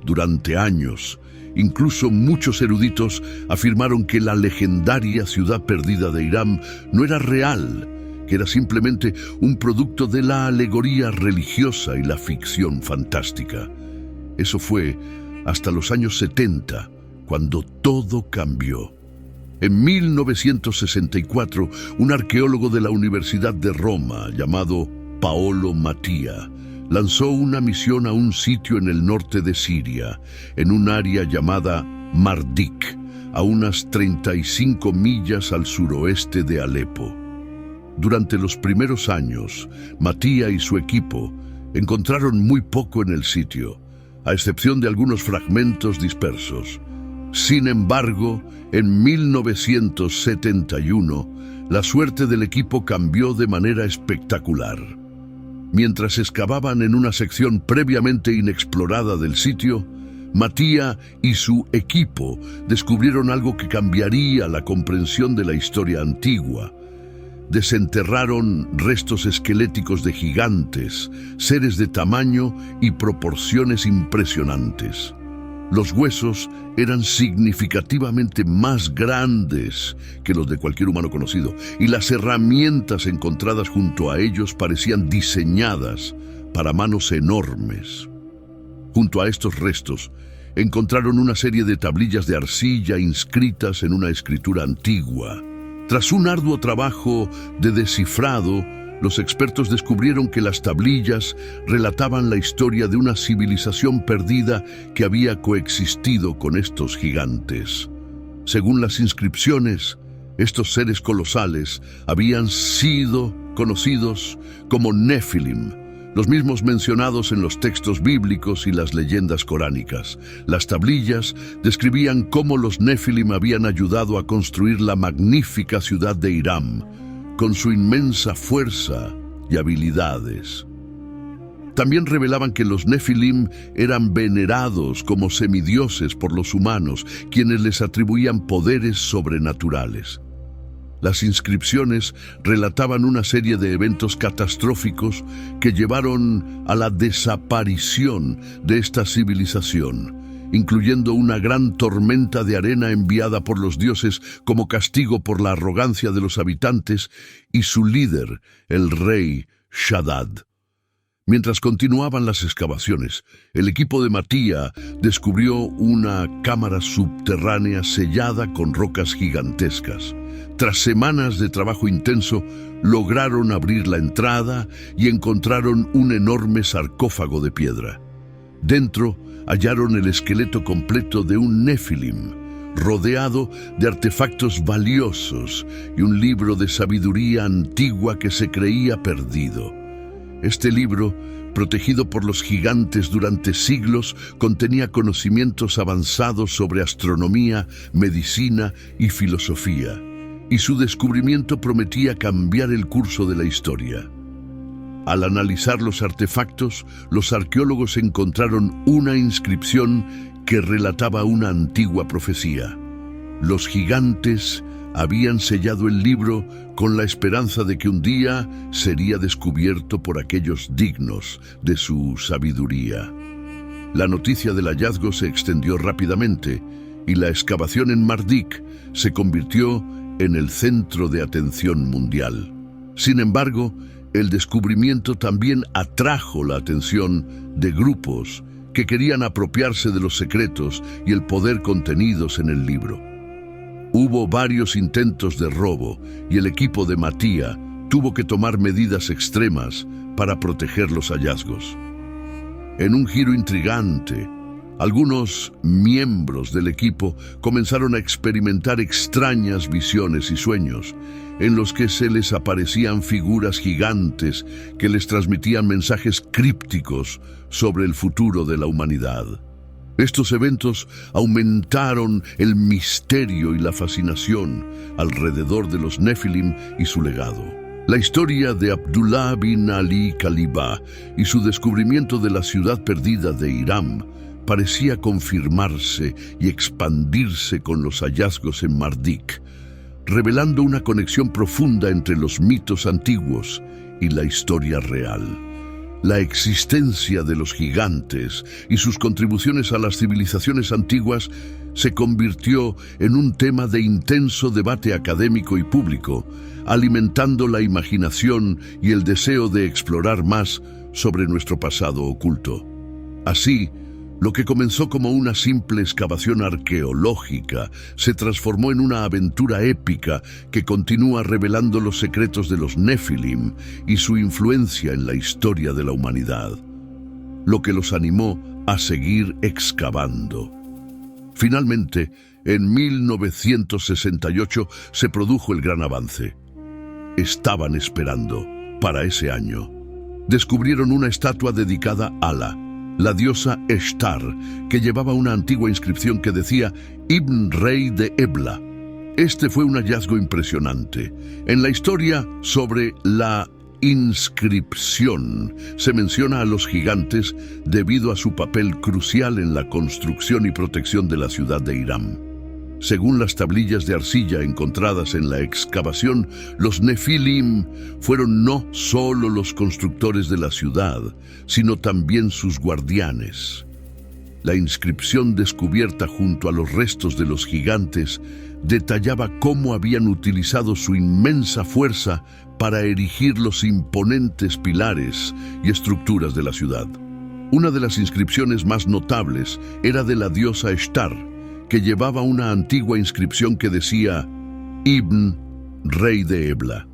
Durante años, incluso muchos eruditos afirmaron que la legendaria ciudad perdida de Hiram no era real, que era simplemente un producto de la alegoría religiosa y la ficción fantástica. Eso fue hasta los años 70, cuando todo cambió. En 1964, un arqueólogo de la Universidad de Roma, llamado Paolo Mattia, lanzó una misión a un sitio en el norte de Siria, en un área llamada Mardik, a unas 35 millas al suroeste de Alepo. Durante los primeros años, Mattia y su equipo encontraron muy poco en el sitio, a excepción de algunos fragmentos dispersos. Sin embargo, en 1971, la suerte del equipo cambió de manera espectacular. Mientras excavaban en una sección previamente inexplorada del sitio, Mattia y su equipo descubrieron algo que cambiaría la comprensión de la historia antigua. Desenterraron restos esqueléticos de gigantes, seres de tamaño y proporciones impresionantes. Los huesos eran significativamente más grandes que los de cualquier humano conocido, y las herramientas encontradas junto a ellos parecían diseñadas para manos enormes. Junto a estos restos, encontraron una serie de tablillas de arcilla inscritas en una escritura antigua. Tras un arduo trabajo de descifrado, los expertos descubrieron que las tablillas relataban la historia de una civilización perdida que había coexistido con estos gigantes. Según las inscripciones, estos seres colosales habían sido conocidos como Nefilim, los mismos mencionados en los textos bíblicos y las leyendas coránicas. Las tablillas describían cómo los Nefilim habían ayudado a construir la magnífica ciudad de Hiram, con su inmensa fuerza y habilidades. También revelaban que los Nefilim eran venerados como semidioses por los humanos, quienes les atribuían poderes sobrenaturales. Las inscripciones relataban una serie de eventos catastróficos que llevaron a la desaparición de esta civilización, incluyendo una gran tormenta de arena enviada por los dioses como castigo por la arrogancia de los habitantes y su líder, el rey Shaddad. Mientras continuaban las excavaciones, el equipo de Mattia descubrió una cámara subterránea sellada con rocas gigantescas. Tras semanas de trabajo intenso, lograron abrir la entrada y encontraron un enorme sarcófago de piedra. Dentro hallaron el esqueleto completo de un Nefilim, rodeado de artefactos valiosos y un libro de sabiduría antigua que se creía perdido. Este libro, protegido por los gigantes durante siglos, contenía conocimientos avanzados sobre astronomía, medicina y filosofía, y su descubrimiento prometía cambiar el curso de la historia. Al analizar los artefactos, los arqueólogos encontraron una inscripción que relataba una antigua profecía. Los gigantes habían sellado el libro con la esperanza de que un día sería descubierto por aquellos dignos de su sabiduría. La noticia del hallazgo se extendió rápidamente y la excavación en Marduk se convirtió en el centro de atención mundial. Sin embargo, el descubrimiento también atrajo la atención de grupos que querían apropiarse de los secretos y el poder contenidos en el libro. Hubo varios intentos de robo y el equipo de Mattia tuvo que tomar medidas extremas para proteger los hallazgos. En un giro intrigante, algunos miembros del equipo comenzaron a experimentar extrañas visiones y sueños, en los que se les aparecían figuras gigantes que les transmitían mensajes crípticos sobre el futuro de la humanidad. Estos eventos aumentaron el misterio y la fascinación alrededor de los Nefilim y su legado. La historia de Abdullah bin Ali Kaliba y su descubrimiento de la ciudad perdida de Hiram parecía confirmarse y expandirse con los hallazgos en Marduk, revelando una conexión profunda entre los mitos antiguos y la historia real. La existencia de los gigantes y sus contribuciones a las civilizaciones antiguas se convirtió en un tema de intenso debate académico y público, alimentando la imaginación y el deseo de explorar más sobre nuestro pasado oculto. Así, lo que comenzó como una simple excavación arqueológica se transformó en una aventura épica que continúa revelando los secretos de los Nefilim y su influencia en la historia de la humanidad, lo que los animó a seguir excavando. Finalmente, en 1968 se produjo el gran avance. Estaban esperando para ese año. Descubrieron una estatua dedicada a Ala, la diosa Eshtar, que llevaba una antigua inscripción que decía Ibn Rey de Ebla. Este fue un hallazgo impresionante. En la historia sobre la inscripción se menciona a los gigantes debido a su papel crucial en la construcción y protección de la ciudad de Hiram. Según las tablillas de arcilla encontradas en la excavación, los Nefilim fueron no solo los constructores de la ciudad, sino también sus guardianes. La inscripción descubierta junto a los restos de los gigantes detallaba cómo habían utilizado su inmensa fuerza para erigir los imponentes pilares y estructuras de la ciudad. Una de las inscripciones más notables era de la diosa Eshtar, que llevaba una antigua inscripción que decía Ibn, rey de Ebla.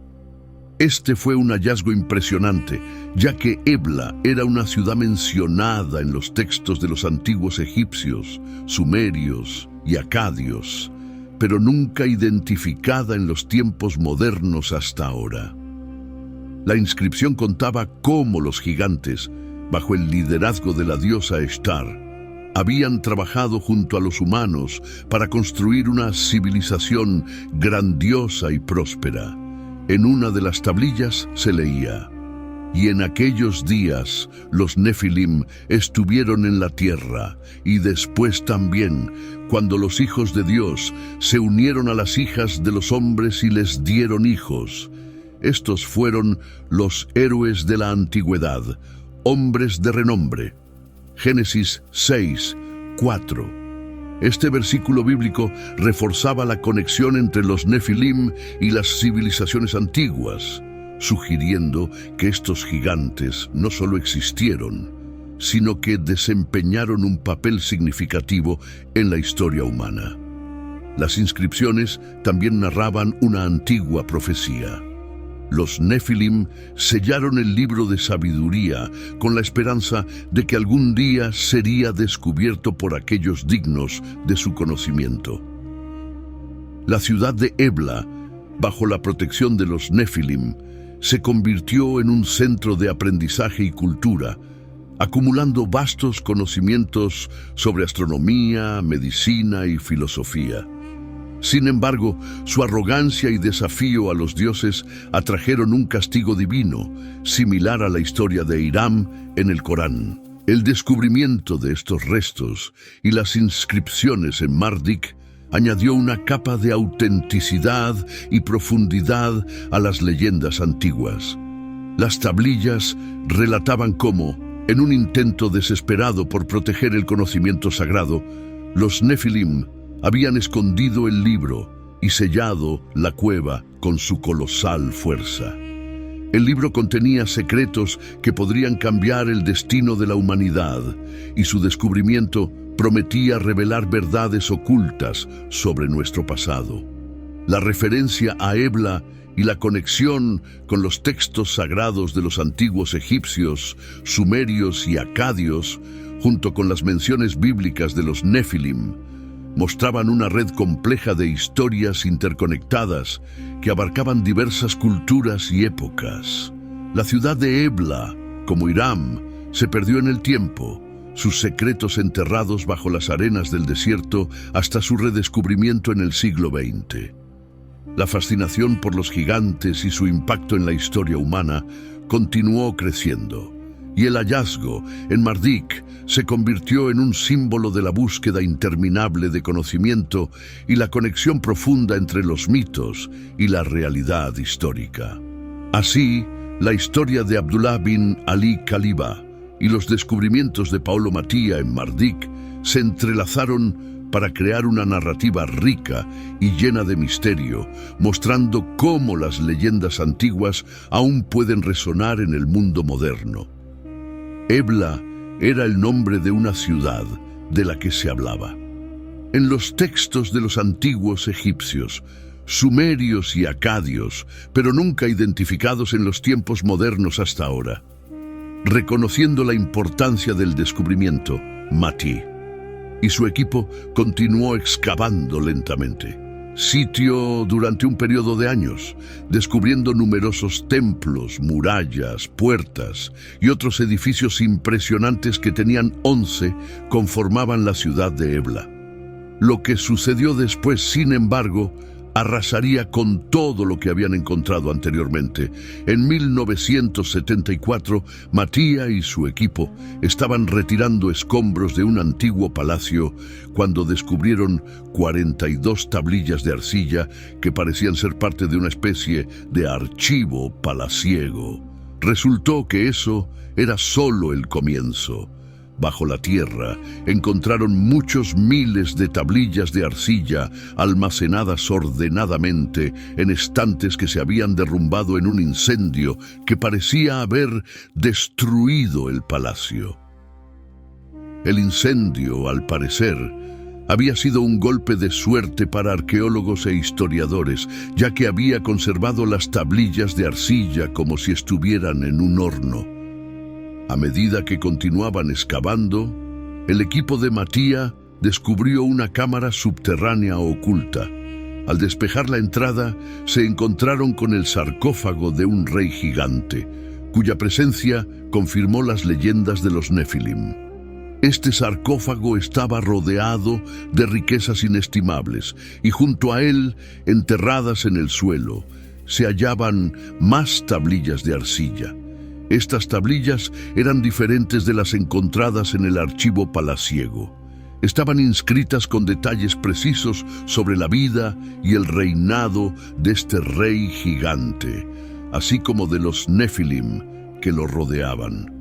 Este fue un hallazgo impresionante, ya que Ebla era una ciudad mencionada en los textos de los antiguos egipcios, sumerios y acadios, pero nunca identificada en los tiempos modernos hasta ahora. La inscripción contaba cómo los gigantes, bajo el liderazgo de la diosa Eshtar, habían trabajado junto a los humanos para construir una civilización grandiosa y próspera. En una de las tablillas se leía: y en aquellos días los Nefilim estuvieron en la tierra, y después también, cuando los hijos de Dios se unieron a las hijas de los hombres y les dieron hijos. Estos fueron los héroes de la antigüedad, hombres de renombre. Génesis 6:4. Este versículo bíblico reforzaba la conexión entre los Nefilim y las civilizaciones antiguas, sugiriendo que estos gigantes no solo existieron, sino que desempeñaron un papel significativo en la historia humana. Las inscripciones también narraban una antigua profecía. Los Nefilim sellaron el libro de sabiduría con la esperanza de que algún día sería descubierto por aquellos dignos de su conocimiento. La ciudad de Ebla, bajo la protección de los Nefilim, se convirtió en un centro de aprendizaje y cultura, acumulando vastos conocimientos sobre astronomía, medicina y filosofía. Sin embargo, su arrogancia y desafío a los dioses atrajeron un castigo divino, similar a la historia de Hiram en el Corán. El descubrimiento de estos restos y las inscripciones en Marduk añadió una capa de autenticidad y profundidad a las leyendas antiguas. Las tablillas relataban cómo, en un intento desesperado por proteger el conocimiento sagrado, los Nefilim habían escondido el libro y sellado la cueva con su colosal fuerza. El libro contenía secretos que podrían cambiar el destino de la humanidad, y su descubrimiento prometía revelar verdades ocultas sobre nuestro pasado. La referencia a Ebla y la conexión con los textos sagrados de los antiguos egipcios, sumerios y acadios, junto con las menciones bíblicas de los Nefilim, mostraban una red compleja de historias interconectadas que abarcaban diversas culturas y épocas. La ciudad de Ebla, como Hiram, se perdió en el tiempo, sus secretos enterrados bajo las arenas del desierto hasta su redescubrimiento en el siglo XX. La fascinación por los gigantes y su impacto en la historia humana continuó creciendo, y el hallazgo en Marduk se convirtió en un símbolo de la búsqueda interminable de conocimiento y la conexión profunda entre los mitos y la realidad histórica. Así, la historia de Abdullah bin Ali Khaliba y los descubrimientos de Paolo Mattia en Marduk se entrelazaron para crear una narrativa rica y llena de misterio, mostrando cómo las leyendas antiguas aún pueden resonar en el mundo moderno. Ebla era el nombre de una ciudad de la que se hablaba. En los textos de los antiguos egipcios, sumerios y acadios, pero nunca identificados en los tiempos modernos hasta ahora. Reconociendo la importancia del descubrimiento, Mattia y su equipo continuó excavando lentamente. sitio durante un periodo de años, descubriendo numerosos templos, murallas, puertas y otros edificios impresionantes que tenían 11, conformaban la ciudad de Ebla. Lo que sucedió después, sin embargo, arrasaría con todo lo que habían encontrado anteriormente. En 1974, Mattia y su equipo estaban retirando escombros de un antiguo palacio cuando descubrieron 42 tablillas de arcilla que parecían ser parte de una especie de archivo palaciego. Resultó que eso era solo el comienzo. Bajo la tierra encontraron muchos miles de tablillas de arcilla almacenadas ordenadamente en estantes que se habían derrumbado en un incendio que parecía haber destruido el palacio. El incendio, al parecer, había sido un golpe de suerte para arqueólogos e historiadores, ya que había conservado las tablillas de arcilla como si estuvieran en un horno. A medida que continuaban excavando, el equipo de Mattia descubrió una cámara subterránea oculta. Al despejar la entrada, se encontraron con el sarcófago de un rey gigante, cuya presencia confirmó las leyendas de los Nefilim. Este sarcófago estaba rodeado de riquezas inestimables, y junto a él, enterradas en el suelo, se hallaban más tablillas de arcilla. Estas tablillas eran diferentes de las encontradas en el archivo palaciego. Estaban inscritas con detalles precisos sobre la vida y el reinado de este rey gigante, así como de los Nefilim que lo rodeaban.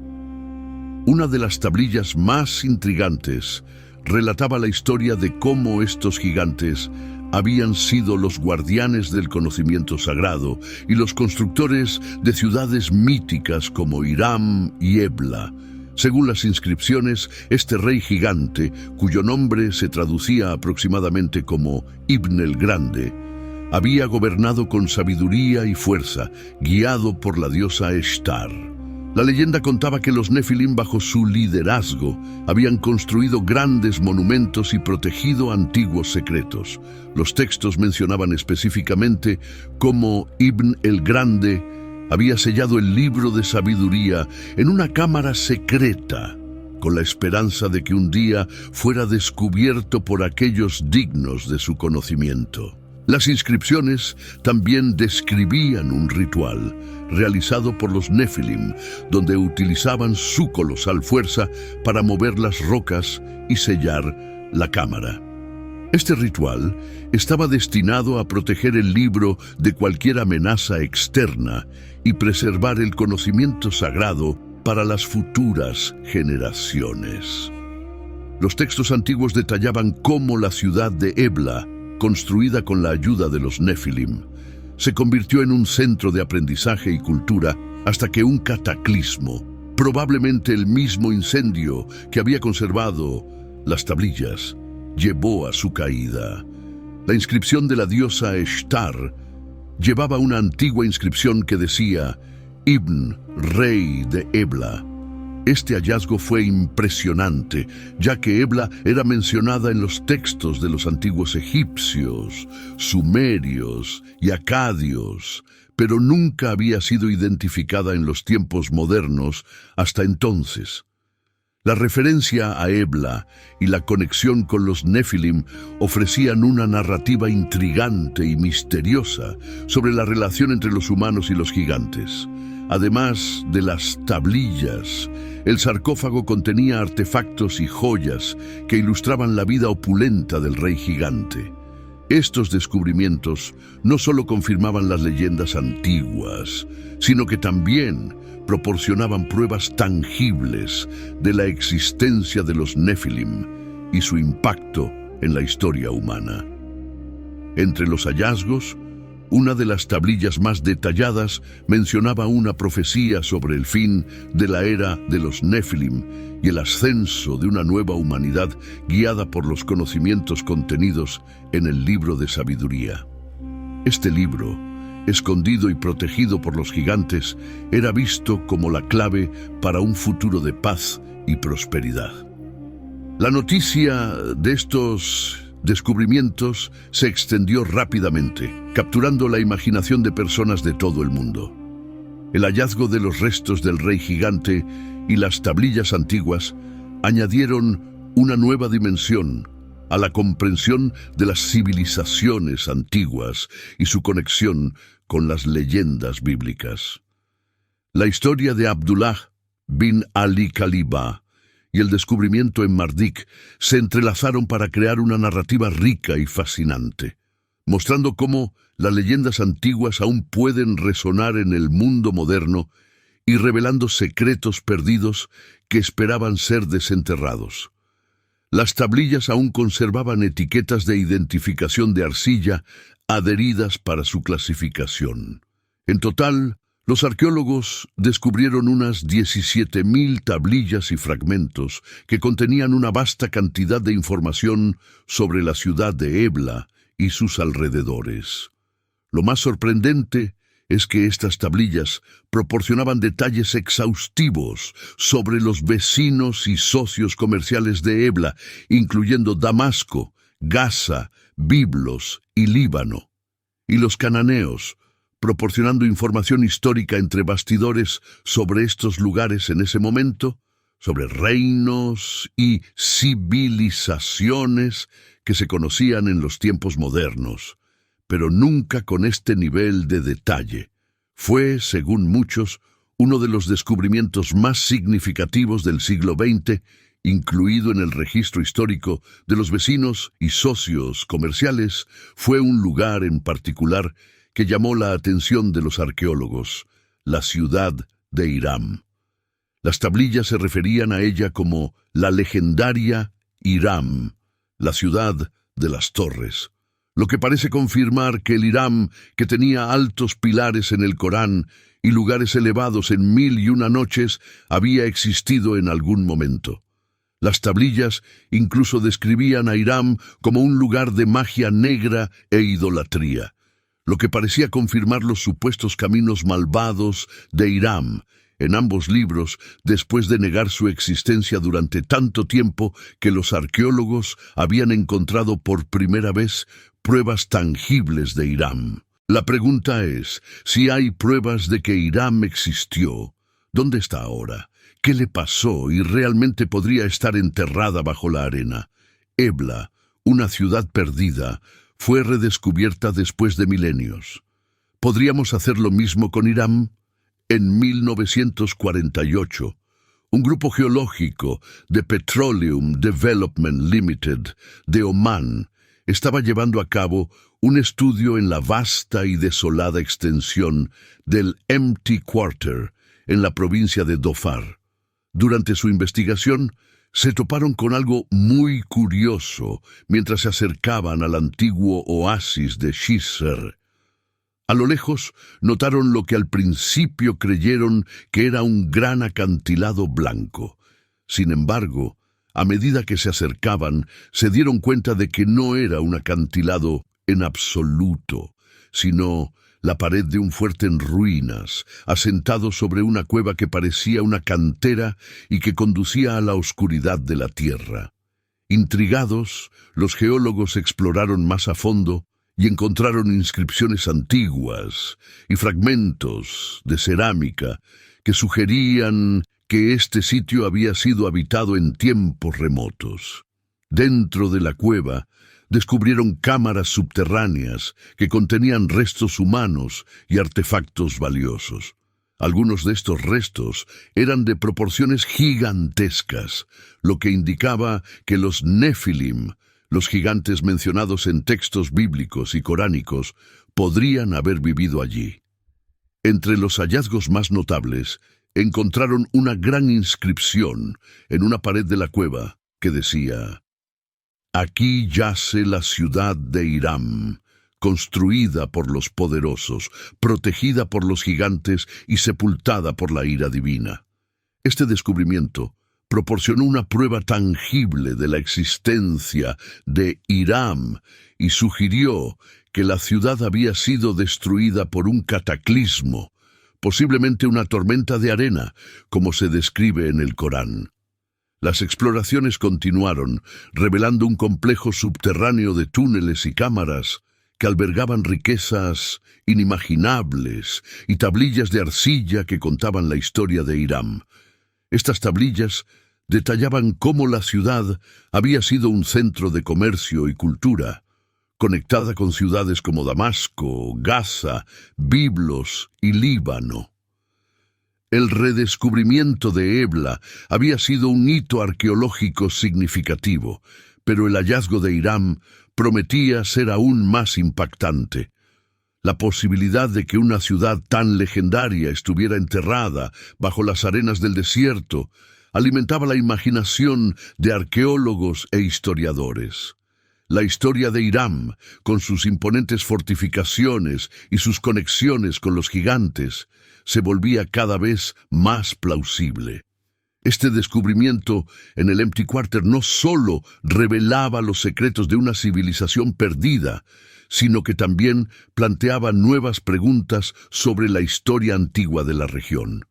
Una de las tablillas más intrigantes relataba la historia de cómo estos gigantes habían sido los guardianes del conocimiento sagrado y los constructores de ciudades míticas como Hiram y Ebla. Según las inscripciones, este rey gigante, cuyo nombre se traducía aproximadamente como Ibn el Grande, había gobernado con sabiduría y fuerza, guiado por la diosa Eshtar. La leyenda contaba que los Nefilim, bajo su liderazgo, habían construido grandes monumentos y protegido antiguos secretos. Los textos mencionaban específicamente cómo Ibn el Grande había sellado el libro de sabiduría en una cámara secreta, con la esperanza de que un día fuera descubierto por aquellos dignos de su conocimiento. Las inscripciones también describían un ritual realizado por los Nefilim, donde utilizaban su colosal fuerza para mover las rocas y sellar la cámara. Este ritual estaba destinado a proteger el libro de cualquier amenaza externa y preservar el conocimiento sagrado para las futuras generaciones. Los textos antiguos detallaban cómo la ciudad de Ebla, construida con la ayuda de los Nefilim, se convirtió en un centro de aprendizaje y cultura hasta que un cataclismo, probablemente el mismo incendio que había conservado las tablillas, llevó a su caída. La inscripción de la diosa Eshtar llevaba una antigua inscripción que decía Ibn, rey de Ebla. Este hallazgo fue impresionante, ya que Ebla era mencionada en los textos de los antiguos egipcios, sumerios y acadios, pero nunca había sido identificada en los tiempos modernos hasta entonces. La referencia a Ebla y la conexión con los Nefilim ofrecían una narrativa intrigante y misteriosa sobre la relación entre los humanos y los gigantes. Además de las tablillas, el sarcófago contenía artefactos y joyas que ilustraban la vida opulenta del rey gigante. Estos descubrimientos no solo confirmaban las leyendas antiguas, sino que también proporcionaban pruebas tangibles de la existencia de los Nefilim y su impacto en la historia humana. Entre los hallazgos, una de las tablillas más detalladas mencionaba una profecía sobre el fin de la era de los Nefilim y el ascenso de una nueva humanidad guiada por los conocimientos contenidos en el libro de sabiduría. Este libro, escondido y protegido por los gigantes, era visto como la clave para un futuro de paz y prosperidad. La noticia de estos descubrimientos se extendió rápidamente, capturando la imaginación de personas de todo el mundo. El hallazgo de los restos del rey gigante y las tablillas antiguas añadieron una nueva dimensión a la comprensión de las civilizaciones antiguas y su conexión con las leyendas bíblicas. La historia de Abdullah bin Ali Kaliba y el descubrimiento en Mardik se entrelazaron para crear una narrativa rica y fascinante, mostrando cómo las leyendas antiguas aún pueden resonar en el mundo moderno y revelando secretos perdidos que esperaban ser desenterrados. Las tablillas aún conservaban etiquetas de identificación de arcilla adheridas para su clasificación. En total, los arqueólogos descubrieron unas 17.000 tablillas y fragmentos que contenían una vasta cantidad de información sobre la ciudad de Ebla y sus alrededores. Lo más sorprendente es que estas tablillas proporcionaban detalles exhaustivos sobre los vecinos y socios comerciales de Ebla, incluyendo Damasco, Gaza, Biblos y Líbano. Y los cananeos, proporcionando información histórica entre bastidores sobre estos lugares en ese momento, sobre reinos y civilizaciones que se conocían en los tiempos modernos, pero nunca con este nivel de detalle. Fue, según muchos, uno de los descubrimientos más significativos del siglo XX, incluido en el registro histórico de los vecinos y socios comerciales. Fue un lugar en particular que llamó la atención de los arqueólogos: la ciudad de Hiram. Las tablillas se referían a ella como la legendaria Hiram, la ciudad de las torres, lo que parece confirmar que el Hiram, que tenía altos pilares en el Corán y lugares elevados en 1001 noches, había existido en algún momento. Las tablillas incluso describían a Hiram como un lugar de magia negra e idolatría, lo que parecía confirmar los supuestos caminos malvados de Hiram en ambos libros, después de negar su existencia durante tanto tiempo que los arqueólogos habían encontrado por primera vez pruebas tangibles de Hiram. La pregunta es, si hay pruebas de que Hiram existió, ¿dónde está ahora? ¿Qué le pasó y realmente podría estar enterrada bajo la arena? Ebla, una ciudad perdida, fue redescubierta después de milenios. ¿Podríamos hacer lo mismo con Hiram? En 1948, un grupo geológico de Petroleum Development Limited de Omán estaba llevando a cabo un estudio en la vasta y desolada extensión del Empty Quarter en la provincia de Dhofar. Durante su investigación, se toparon con algo muy curioso mientras se acercaban al antiguo oasis de Shisr. A lo lejos notaron lo que al principio creyeron que era un gran acantilado blanco. Sin embargo, a medida que se acercaban, se dieron cuenta de que no era un acantilado en absoluto, sino la pared de un fuerte en ruinas, asentado sobre una cueva que parecía una cantera y que conducía a la oscuridad de la tierra. Intrigados, los geólogos exploraron más a fondo y encontraron inscripciones antiguas y fragmentos de cerámica que sugerían que este sitio había sido habitado en tiempos remotos. Dentro de la cueva, descubrieron cámaras subterráneas que contenían restos humanos y artefactos valiosos. Algunos de estos restos eran de proporciones gigantescas, lo que indicaba que los Nefilim, los gigantes mencionados en textos bíblicos y coránicos, podrían haber vivido allí. Entre los hallazgos más notables, encontraron una gran inscripción en una pared de la cueva que decía: «Aquí yace la ciudad de Hiram, construida por los poderosos, protegida por los gigantes y sepultada por la ira divina». Este descubrimiento proporcionó una prueba tangible de la existencia de Hiram y sugirió que la ciudad había sido destruida por un cataclismo, posiblemente una tormenta de arena, como se describe en el Corán. Las exploraciones continuaron, revelando un complejo subterráneo de túneles y cámaras que albergaban riquezas inimaginables y tablillas de arcilla que contaban la historia de Hiram. Estas tablillas detallaban cómo la ciudad había sido un centro de comercio y cultura, conectada con ciudades como Damasco, Gaza, Biblos y Líbano. El redescubrimiento de Ebla había sido un hito arqueológico significativo, pero el hallazgo de Hiram prometía ser aún más impactante. La posibilidad de que una ciudad tan legendaria estuviera enterrada bajo las arenas del desierto alimentaba la imaginación de arqueólogos e historiadores. La historia de Hiram, con sus imponentes fortificaciones y sus conexiones con los gigantes, se volvía cada vez más plausible. Este descubrimiento en el Empty Quarter no solo revelaba los secretos de una civilización perdida, sino que también planteaba nuevas preguntas sobre la historia antigua de la región.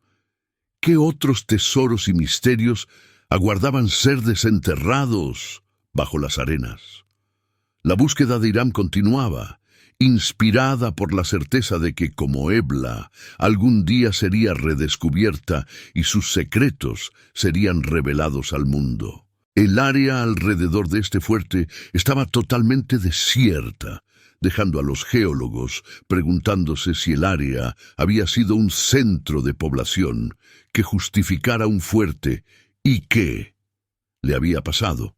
¿Qué otros tesoros y misterios aguardaban ser desenterrados bajo las arenas? La búsqueda de Hiram continuaba, inspirada por la certeza de que, como Ebla, algún día sería redescubierta y sus secretos serían revelados al mundo. El área alrededor de este fuerte estaba totalmente desierta, dejando a los geólogos preguntándose si el área había sido un centro de población que justificara un fuerte y qué le había pasado,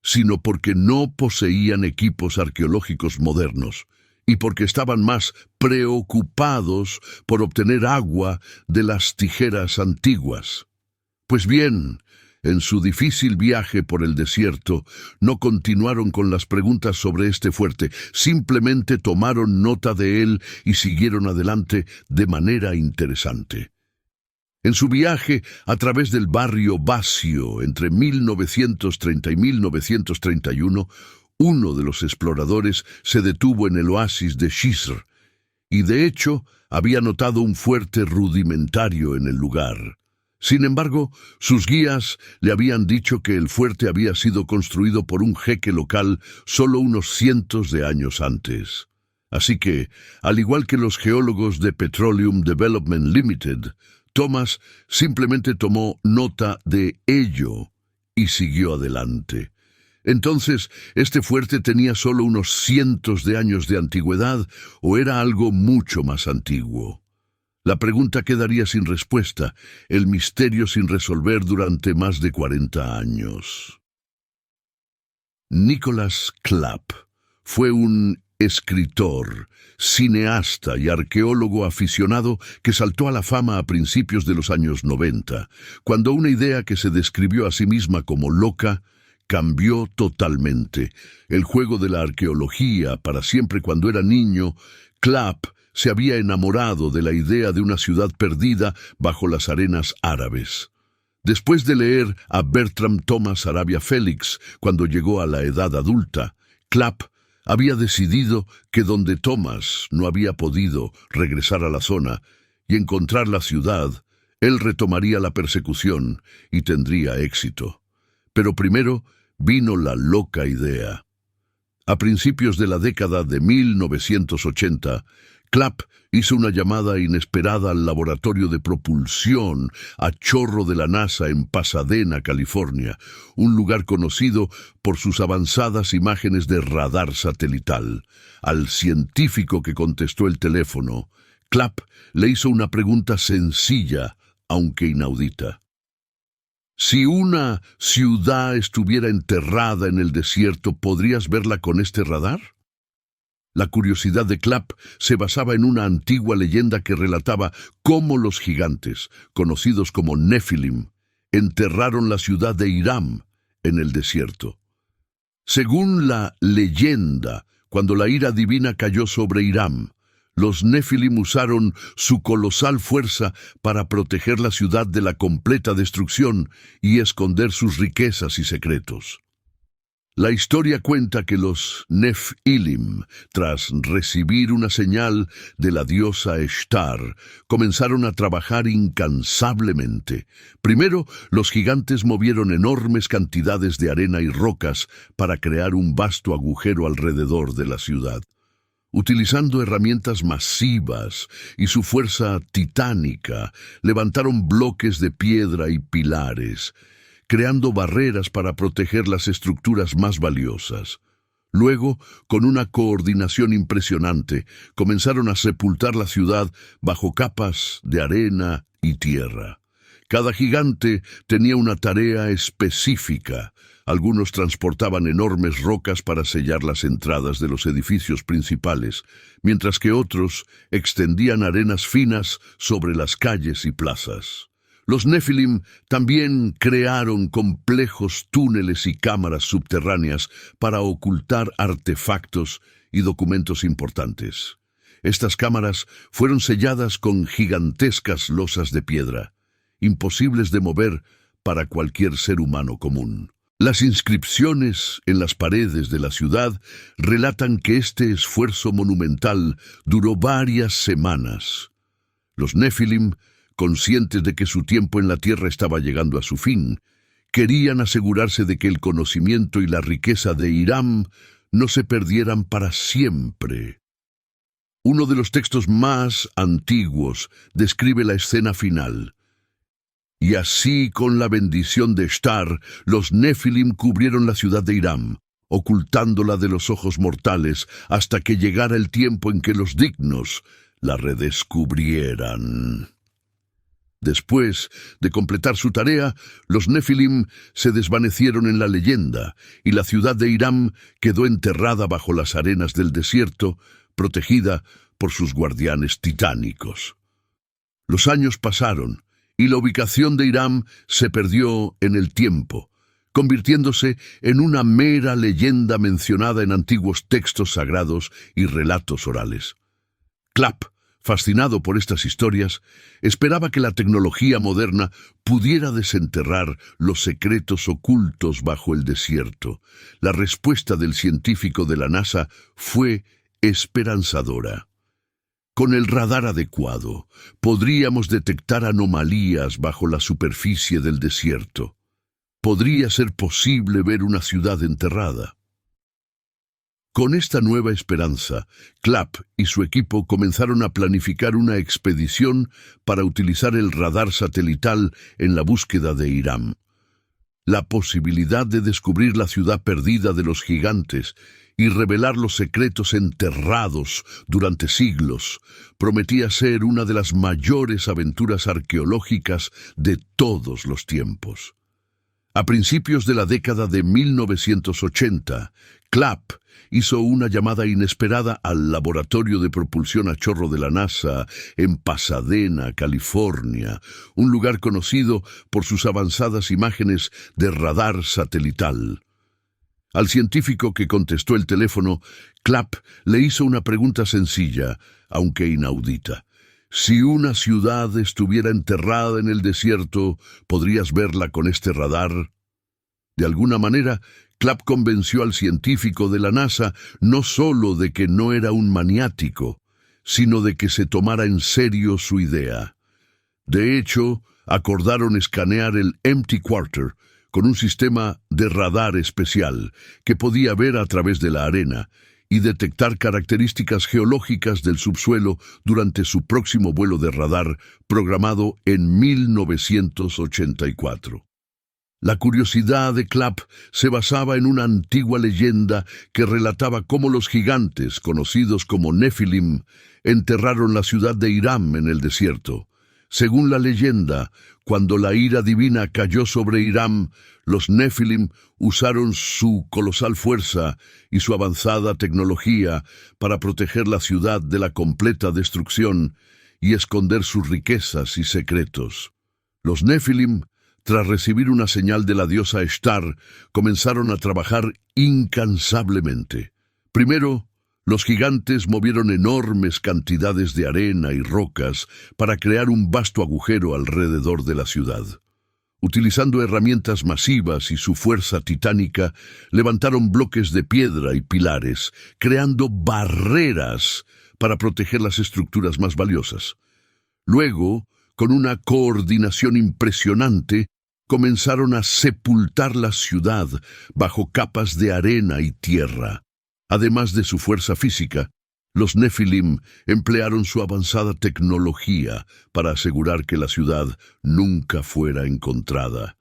sino porque no poseían equipos arqueológicos modernos y porque estaban más preocupados por obtener agua de las tijeras antiguas. Pues bien, en su difícil viaje por el desierto, no continuaron con las preguntas sobre este fuerte, simplemente tomaron nota de él y siguieron adelante de manera interesante. En su viaje a través del barrio Basio entre 1930 y 1931, uno de los exploradores se detuvo en el oasis de Shisr y, de hecho, había notado un fuerte rudimentario en el lugar. Sin embargo, sus guías le habían dicho que el fuerte había sido construido por un jeque local solo unos cientos de años antes. Así que, al igual que los geólogos de Petroleum Development Limited, Thomas simplemente tomó nota de ello y siguió adelante. Entonces, ¿este fuerte tenía solo unos cientos de años de antigüedad o era algo mucho más antiguo? La pregunta quedaría sin respuesta, el misterio sin resolver durante más de 40 años. Nicholas Clapp fue un escritor, cineasta y arqueólogo aficionado que saltó a la fama a principios de los años 90, cuando una idea que se describió a sí misma como loca cambió totalmente. El juego de la arqueología, para siempre cuando era niño, Clapp se había enamorado de la idea de una ciudad perdida bajo las arenas árabes. Después de leer a Bertram Thomas Arabia Felix cuando llegó a la edad adulta, Clapp había decidido que donde Thomas no había podido regresar a la zona y encontrar la ciudad, él retomaría la persecución y tendría éxito. Pero primero vino la loca idea. A principios de la década de 1980, Clapp hizo una llamada inesperada al laboratorio de propulsión a chorro de la NASA en Pasadena, California, un lugar conocido por sus avanzadas imágenes de radar satelital. Al científico que contestó el teléfono, Clapp le hizo una pregunta sencilla, aunque inaudita. Si una ciudad estuviera enterrada en el desierto, ¿podrías verla con este radar? La curiosidad de Clapp se basaba en una antigua leyenda que relataba cómo los gigantes, conocidos como Nefilim, enterraron la ciudad de Hiram en el desierto. Según la leyenda, cuando la ira divina cayó sobre Hiram, los Nefilim usaron su colosal fuerza para proteger la ciudad de la completa destrucción y esconder sus riquezas y secretos. La historia cuenta que los Nephilim, tras recibir una señal de la diosa Ishtar, comenzaron a trabajar incansablemente. Primero, los gigantes movieron enormes cantidades de arena y rocas para crear un vasto agujero alrededor de la ciudad. Utilizando herramientas masivas y su fuerza titánica, levantaron bloques de piedra y pilares, creando barreras para proteger las estructuras más valiosas. Luego, con una coordinación impresionante, comenzaron a sepultar la ciudad bajo capas de arena y tierra. Cada gigante tenía una tarea específica. Algunos transportaban enormes rocas para sellar las entradas de los edificios principales, mientras que otros extendían arenas finas sobre las calles y plazas. Los Nephilim también crearon complejos túneles y cámaras subterráneas para ocultar artefactos y documentos importantes. Estas cámaras fueron selladas con gigantescas losas de piedra, imposibles de mover para cualquier ser humano común. Las inscripciones en las paredes de la ciudad relatan que este esfuerzo monumental duró varias semanas. Los Nephilim, conscientes de que su tiempo en la tierra estaba llegando a su fin, querían asegurarse de que el conocimiento y la riqueza de Hiram no se perdieran para siempre. Uno de los textos más antiguos describe la escena final. Y así, con la bendición de Ishtar, los Nephilim cubrieron la ciudad de Hiram, ocultándola de los ojos mortales hasta que llegara el tiempo en que los dignos la redescubrieran. Después de completar su tarea, los Nephilim se desvanecieron en la leyenda y la ciudad de Hiram quedó enterrada bajo las arenas del desierto, protegida por sus guardianes titánicos. Los años pasaron y la ubicación de Hiram se perdió en el tiempo, convirtiéndose en una mera leyenda mencionada en antiguos textos sagrados y relatos orales. Clap, fascinado por estas historias, esperaba que la tecnología moderna pudiera desenterrar los secretos ocultos bajo el desierto. La respuesta del científico de la NASA fue esperanzadora. Con el radar adecuado, podríamos detectar anomalías bajo la superficie del desierto. Podría ser posible ver una ciudad enterrada. Con esta nueva esperanza, Clap y su equipo comenzaron a planificar una expedición para utilizar el radar satelital en la búsqueda de Hiram. La posibilidad de descubrir la ciudad perdida de los gigantes y revelar los secretos enterrados durante siglos prometía ser una de las mayores aventuras arqueológicas de todos los tiempos. A principios de la década de 1980, Clap hizo una llamada inesperada al Laboratorio de Propulsión a Chorro de la NASA en Pasadena, California, un lugar conocido por sus avanzadas imágenes de radar satelital. Al científico que contestó el teléfono, Clap le hizo una pregunta sencilla, aunque inaudita. Si una ciudad estuviera enterrada en el desierto, ¿podrías verla con este radar? De alguna manera, Clap convenció al científico de la NASA no solo de que no era un maniático, sino de que se tomara en serio su idea. De hecho, acordaron escanear el Empty Quarter con un sistema de radar especial que podía ver a través de la arena y detectar características geológicas del subsuelo durante su próximo vuelo de radar programado en 1984. La curiosidad de Clap se basaba en una antigua leyenda que relataba cómo los gigantes, conocidos como Nephilim, enterraron la ciudad de Hiram en el desierto. Según la leyenda, cuando la ira divina cayó sobre Hiram, los Nephilim usaron su colosal fuerza y su avanzada tecnología para proteger la ciudad de la completa destrucción y esconder sus riquezas y secretos. Los Nephilim, tras recibir una señal de la diosa Ishtar, comenzaron a trabajar incansablemente. Primero, los gigantes movieron enormes cantidades de arena y rocas para crear un vasto agujero alrededor de la ciudad. Utilizando herramientas masivas y su fuerza titánica, levantaron bloques de piedra y pilares, creando barreras para proteger las estructuras más valiosas. Luego, con una coordinación impresionante, comenzaron a sepultar la ciudad bajo capas de arena y tierra. Además de su fuerza física, los Nefilim emplearon su avanzada tecnología para asegurar que la ciudad nunca fuera encontrada.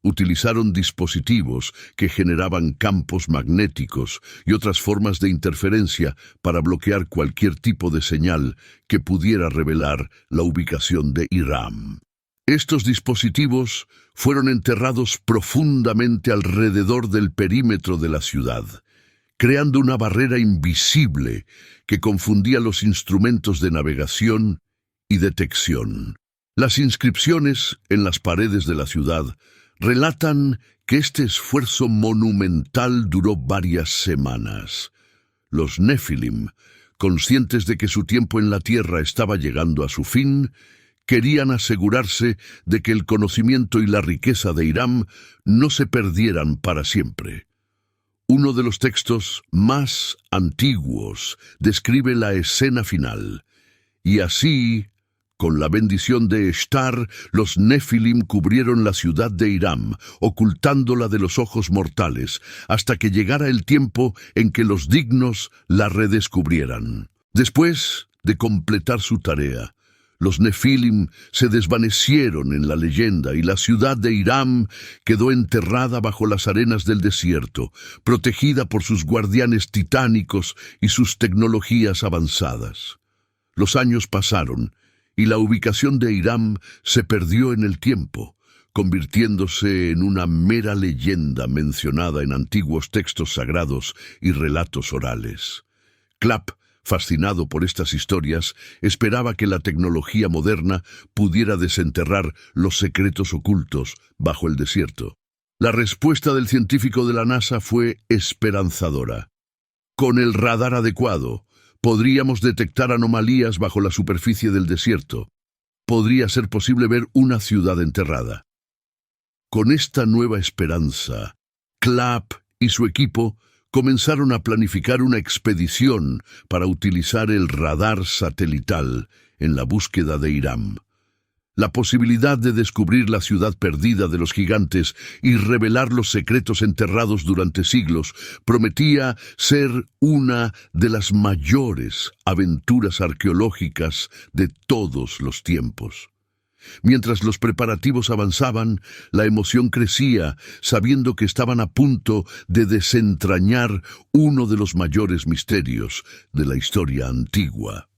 Utilizaron dispositivos que generaban campos magnéticos y otras formas de interferencia para bloquear cualquier tipo de señal que pudiera revelar la ubicación de Hiram. Estos dispositivos fueron enterrados profundamente alrededor del perímetro de la ciudad, creando una barrera invisible que confundía los instrumentos de navegación y detección. Las inscripciones en las paredes de la ciudad relatan que este esfuerzo monumental duró varias semanas. Los Nefilim, conscientes de que su tiempo en la tierra estaba llegando a su fin, querían asegurarse de que el conocimiento y la riqueza de Hiram no se perdieran para siempre. Uno de los textos más antiguos describe la escena final, y así, con la bendición de Ishtar, los Nefilim cubrieron la ciudad de Hiram, ocultándola de los ojos mortales, hasta que llegara el tiempo en que los dignos la redescubrieran. Después de completar su tarea, los Nefilim se desvanecieron en la leyenda y la ciudad de Hiram quedó enterrada bajo las arenas del desierto, protegida por sus guardianes titánicos y sus tecnologías avanzadas. Los años pasaron y la ubicación de Hiram se perdió en el tiempo, convirtiéndose en una mera leyenda mencionada en antiguos textos sagrados y relatos orales. Clap, fascinado por estas historias, esperaba que la tecnología moderna pudiera desenterrar los secretos ocultos bajo el desierto. La respuesta del científico de la NASA fue esperanzadora. Con el radar adecuado, podríamos detectar anomalías bajo la superficie del desierto. Podría ser posible ver una ciudad enterrada. Con esta nueva esperanza, Clap y su equipo comenzaron a planificar una expedición para utilizar el radar satelital en la búsqueda de Hiram. La posibilidad de descubrir la ciudad perdida de los gigantes y revelar los secretos enterrados durante siglos prometía ser una de las mayores aventuras arqueológicas de todos los tiempos. Mientras los preparativos avanzaban, la emoción crecía, sabiendo que estaban a punto de desentrañar uno de los mayores misterios de la historia antigua.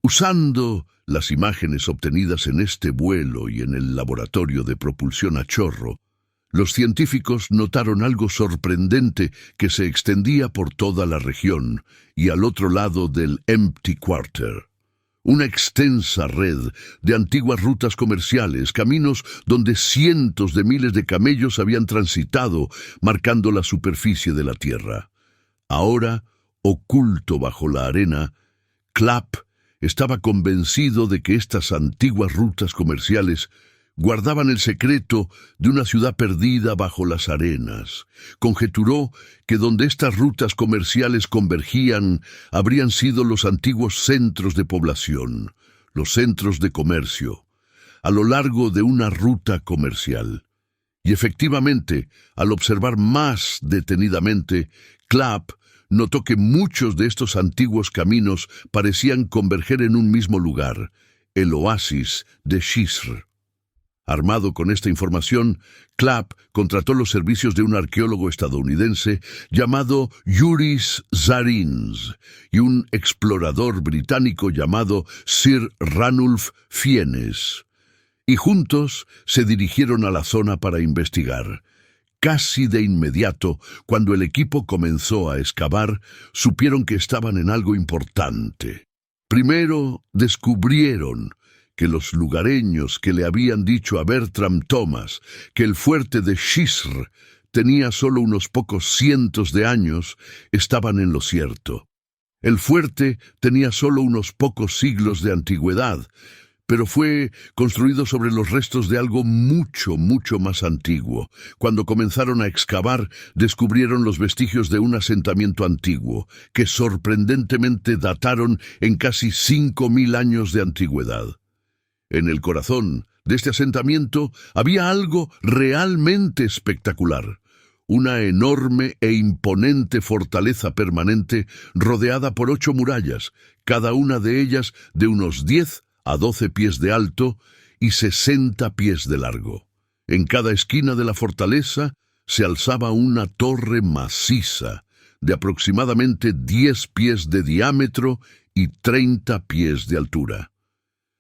Usando las imágenes obtenidas en este vuelo y en el laboratorio de propulsión a chorro, los científicos notaron algo sorprendente que se extendía por toda la región y al otro lado del Empty Quarter. Una extensa red de antiguas rutas comerciales, caminos donde cientos de miles de camellos habían transitado, marcando la superficie de la tierra. Ahora, oculto bajo la arena, Clap estaba convencido de que estas antiguas rutas comerciales guardaban el secreto de una ciudad perdida bajo las arenas. Conjeturó que donde estas rutas comerciales convergían habrían sido los antiguos centros de población, los centros de comercio, a lo largo de una ruta comercial. Y efectivamente, al observar más detenidamente, Clap notó que muchos de estos antiguos caminos parecían converger en un mismo lugar, el oasis de Shisr. Armado con esta información, Clap contrató los servicios de un arqueólogo estadounidense llamado Yuris Zarins y un explorador británico llamado Sir Ranulph Fiennes, y juntos se dirigieron a la zona para investigar. Casi de inmediato, cuando el equipo comenzó a excavar, supieron que estaban en algo importante. Primero descubrieron que los lugareños que le habían dicho a Bertram Thomas que el fuerte de Shisr tenía solo unos pocos cientos de años, estaban en lo cierto. El fuerte tenía solo unos pocos siglos de antigüedad, pero fue construido sobre los restos de algo mucho, mucho más antiguo. Cuando comenzaron a excavar, descubrieron los vestigios de un asentamiento antiguo, que sorprendentemente dataron en casi 5.000 años de antigüedad. En el corazón de este asentamiento había algo realmente espectacular. Una enorme e imponente fortaleza permanente rodeada por 8 murallas, cada una de ellas de unos 10 a 12 pies de alto y 60 pies de largo. En cada esquina de la fortaleza se alzaba una torre maciza de aproximadamente 10 pies de diámetro y 30 pies de altura.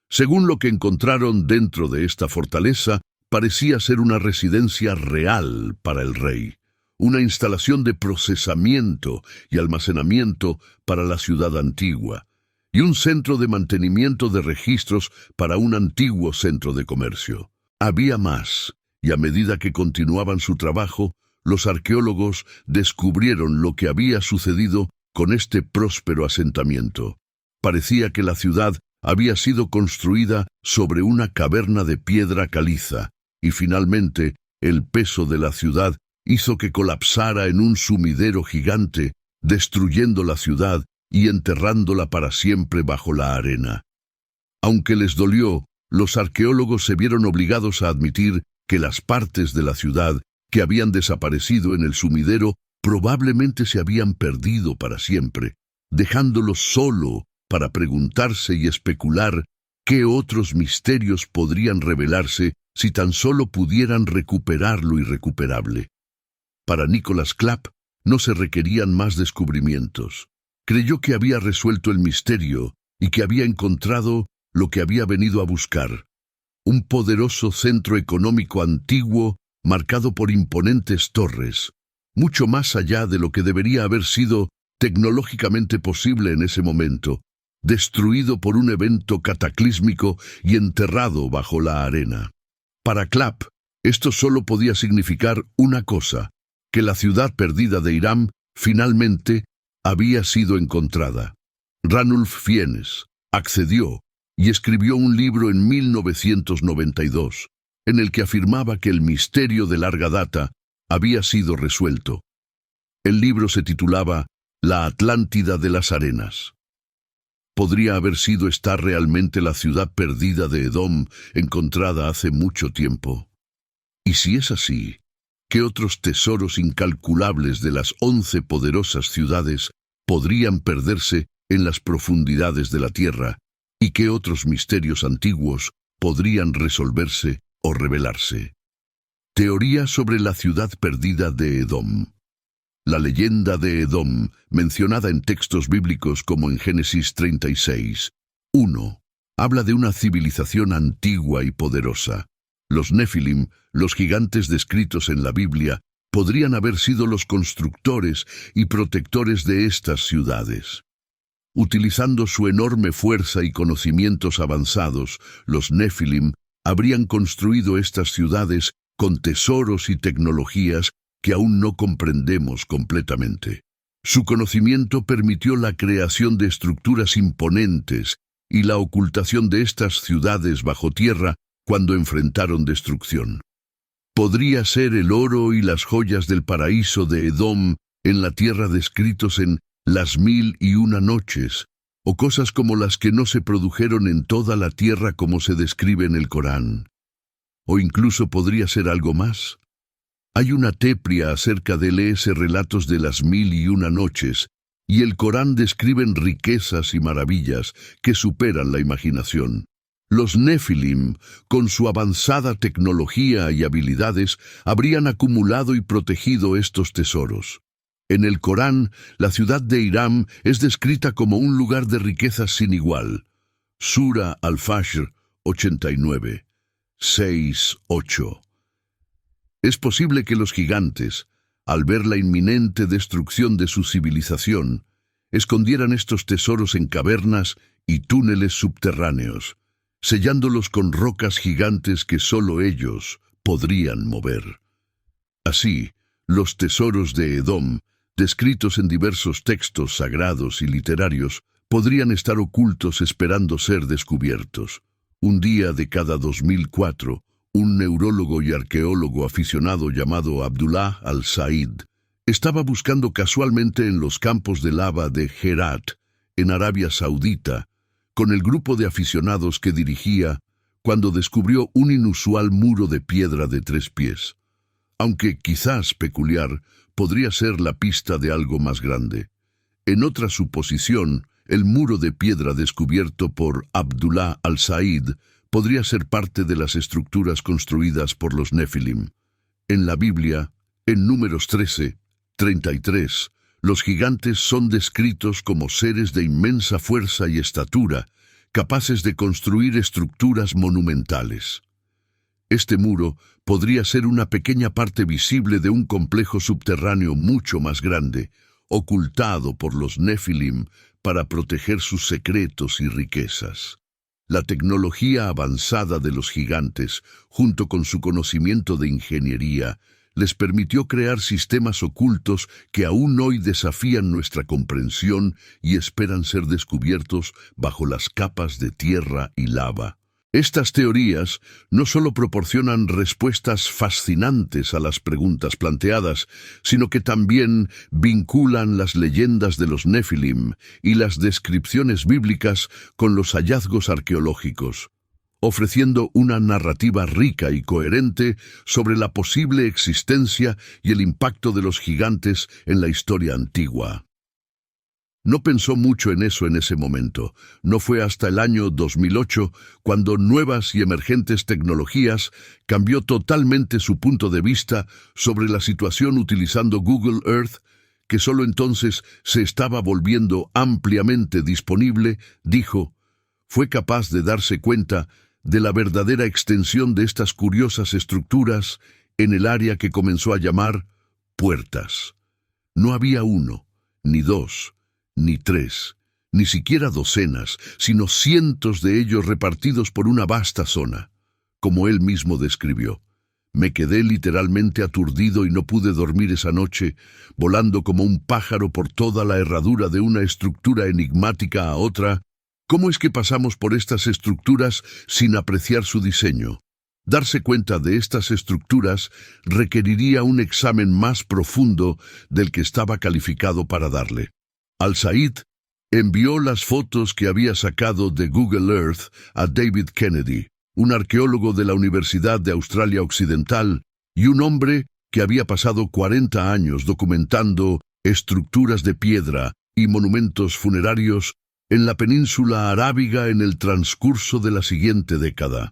Según lo que encontraron dentro de esta fortaleza, parecía ser una residencia real para el rey, una instalación de procesamiento y almacenamiento para la ciudad antigua, y un centro de mantenimiento de registros para un antiguo centro de comercio. Había más, y a medida que continuaban su trabajo, los arqueólogos descubrieron lo que había sucedido con este próspero asentamiento. Parecía que la ciudad había sido construida sobre una caverna de piedra caliza, y finalmente el peso de la ciudad hizo que colapsara en un sumidero gigante, destruyendo la ciudad y enterrándola para siempre bajo la arena. Aunque les dolió, los arqueólogos se vieron obligados a admitir que las partes de la ciudad que habían desaparecido en el sumidero probablemente se habían perdido para siempre, dejándolos solo para preguntarse y especular qué otros misterios podrían revelarse si tan solo pudieran recuperar lo irrecuperable. Para Nicholas Clapp no se requerían más descubrimientos. Creyó que había resuelto el misterio y que había encontrado lo que había venido a buscar: un poderoso centro económico antiguo marcado por imponentes torres, mucho más allá de lo que debería haber sido tecnológicamente posible en ese momento, destruido por un evento cataclísmico y enterrado bajo la arena. Para Clapp, esto solo podía significar una cosa: que la ciudad perdida de Hiram finalmente había sido encontrada. Ranulph Fiennes accedió y escribió un libro en 1992, en el que afirmaba que el misterio de larga data había sido resuelto. El libro se titulaba La Atlántida de las Arenas. ¿Podría haber sido esta realmente la ciudad perdida de Edom, encontrada hace mucho tiempo? Y si es así, ¿qué otros tesoros incalculables de las 11 poderosas ciudades podrían perderse en las profundidades de la tierra? ¿Y qué otros misterios antiguos podrían resolverse o revelarse? Teoría sobre la ciudad perdida de Edom. La leyenda de Edom, mencionada en textos bíblicos como en Génesis 36, 1, habla de una civilización antigua y poderosa. Los Nefilim, los gigantes descritos en la Biblia, podrían haber sido los constructores y protectores de estas ciudades. Utilizando su enorme fuerza y conocimientos avanzados, los Nefilim habrían construido estas ciudades con tesoros y tecnologías que aún no comprendemos completamente. Su conocimiento permitió la creación de estructuras imponentes y la ocultación de estas ciudades bajo tierra cuando enfrentaron destrucción. Podría ser el oro y las joyas del paraíso de Edom en la tierra descritos en Las 1001 noches, o cosas como las que no se produjeron en toda la tierra como se describe en el Corán. O incluso podría ser algo más. Hay una tepria acerca de leerse relatos de Las 1001 noches, y el Corán describe riquezas y maravillas que superan la imaginación. Los Nefilim, con su avanzada tecnología y habilidades, habrían acumulado y protegido estos tesoros. En el Corán, la ciudad de Hiram es descrita como un lugar de riquezas sin igual. Sura Al-Fajr 89, 6, 8. Es posible que los gigantes, al ver la inminente destrucción de su civilización, escondieran estos tesoros en cavernas y túneles subterráneos, sellándolos con rocas gigantes que solo ellos podrían mover. Así, los tesoros de Edom, descritos en diversos textos sagrados y literarios, podrían estar ocultos esperando ser descubiertos. Un día de cada 2004, un neurólogo y arqueólogo aficionado llamado Abdullah al-Said estaba buscando casualmente en los campos de lava de Herat, en Arabia Saudita, con el grupo de aficionados que dirigía, cuando descubrió un inusual muro de piedra de 3 pies. Aunque quizás peculiar, podría ser la pista de algo más grande. En otra suposición, el muro de piedra descubierto por Abdullah al-Said podría ser parte de las estructuras construidas por los Nefilim. En la Biblia, en Números 13:33, los gigantes son descritos como seres de inmensa fuerza y estatura, capaces de construir estructuras monumentales. Este muro podría ser una pequeña parte visible de un complejo subterráneo mucho más grande, ocultado por los Nefilim para proteger sus secretos y riquezas. La tecnología avanzada de los gigantes, junto con su conocimiento de ingeniería, les permitió crear sistemas ocultos que aún hoy desafían nuestra comprensión y esperan ser descubiertos bajo las capas de tierra y lava. Estas teorías no solo proporcionan respuestas fascinantes a las preguntas planteadas, sino que también vinculan las leyendas de los Nefilim y las descripciones bíblicas con los hallazgos arqueológicos, ofreciendo una narrativa rica y coherente sobre la posible existencia y el impacto de los gigantes en la historia antigua. No pensó mucho en eso en ese momento. No fue hasta el año 2008, cuando nuevas y emergentes tecnologías cambió totalmente su punto de vista sobre la situación utilizando Google Earth, que solo entonces se estaba volviendo ampliamente disponible, dijo, fue capaz de darse cuenta de la verdadera extensión de estas curiosas estructuras en el área que comenzó a llamar puertas. No había 1, ni 2, ni 3, ni siquiera docenas, sino cientos de ellos repartidos por una vasta zona. Como él mismo describió, me quedé literalmente aturdido y no pude dormir esa noche, volando como un pájaro por toda la herradura de una estructura enigmática a otra. ¿Cómo es que pasamos por estas estructuras sin apreciar su diseño? Darse cuenta de estas estructuras requeriría un examen más profundo del que estaba calificado para darle. Al-Said envió las fotos que había sacado de Google Earth a David Kennedy, un arqueólogo de la Universidad de Australia Occidental y un hombre que había pasado 40 años documentando estructuras de piedra y monumentos funerarios en la península arábiga en el transcurso de la siguiente década.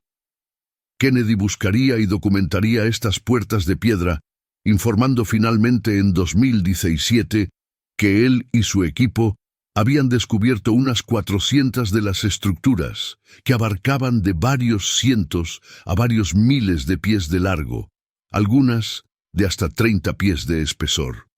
Kennedy buscaría y documentaría estas puertas de piedra, informando finalmente en 2017 que él y su equipo habían descubierto unas 400 de las estructuras, que abarcaban de varios cientos a varios miles de pies de largo, algunas de hasta 30 pies de espesor.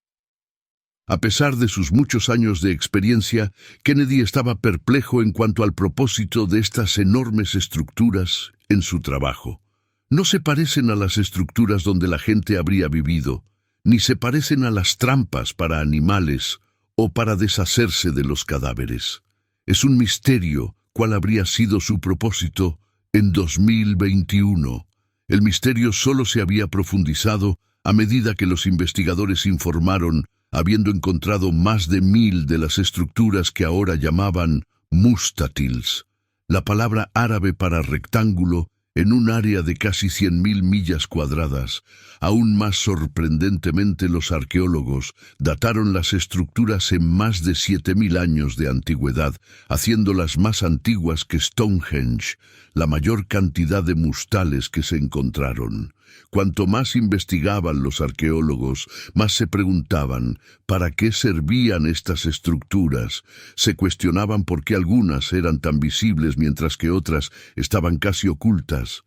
A pesar de sus muchos años de experiencia, Kennedy estaba perplejo en cuanto al propósito de estas enormes estructuras en su trabajo. No se parecen a las estructuras donde la gente habría vivido, ni se parecen a las trampas para animales o para deshacerse de los cadáveres. Es un misterio cuál habría sido su propósito en 2021. El misterio solo se había profundizado a medida que los investigadores informaron, habiendo encontrado más de 1000 de las estructuras que ahora llamaban mustatils, la palabra árabe para rectángulo, en un área de casi 100.000 millas cuadradas. Aún más sorprendentemente, los arqueólogos dataron las estructuras en más de 7.000 años de antigüedad, haciéndolas más antiguas que Stonehenge, la mayor cantidad de mustales que se encontraron. Cuanto más investigaban los arqueólogos, más se preguntaban ¿para qué servían estas estructuras? Se cuestionaban por qué algunas eran tan visibles mientras que otras estaban casi ocultas.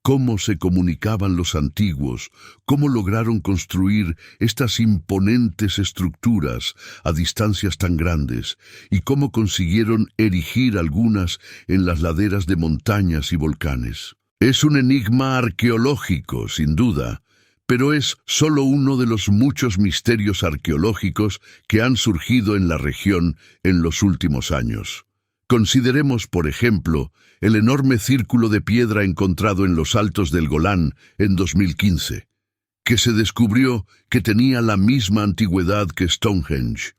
¿Cómo se comunicaban los antiguos? ¿Cómo lograron construir estas imponentes estructuras a distancias tan grandes? ¿Y cómo consiguieron erigir algunas en las laderas de montañas y volcanes? Es un enigma arqueológico, sin duda, pero es solo uno de los muchos misterios arqueológicos que han surgido en la región en los últimos años. Consideremos, por ejemplo, el enorme círculo de piedra encontrado en los altos del Golán en 2015, que se descubrió que tenía la misma antigüedad que Stonehenge.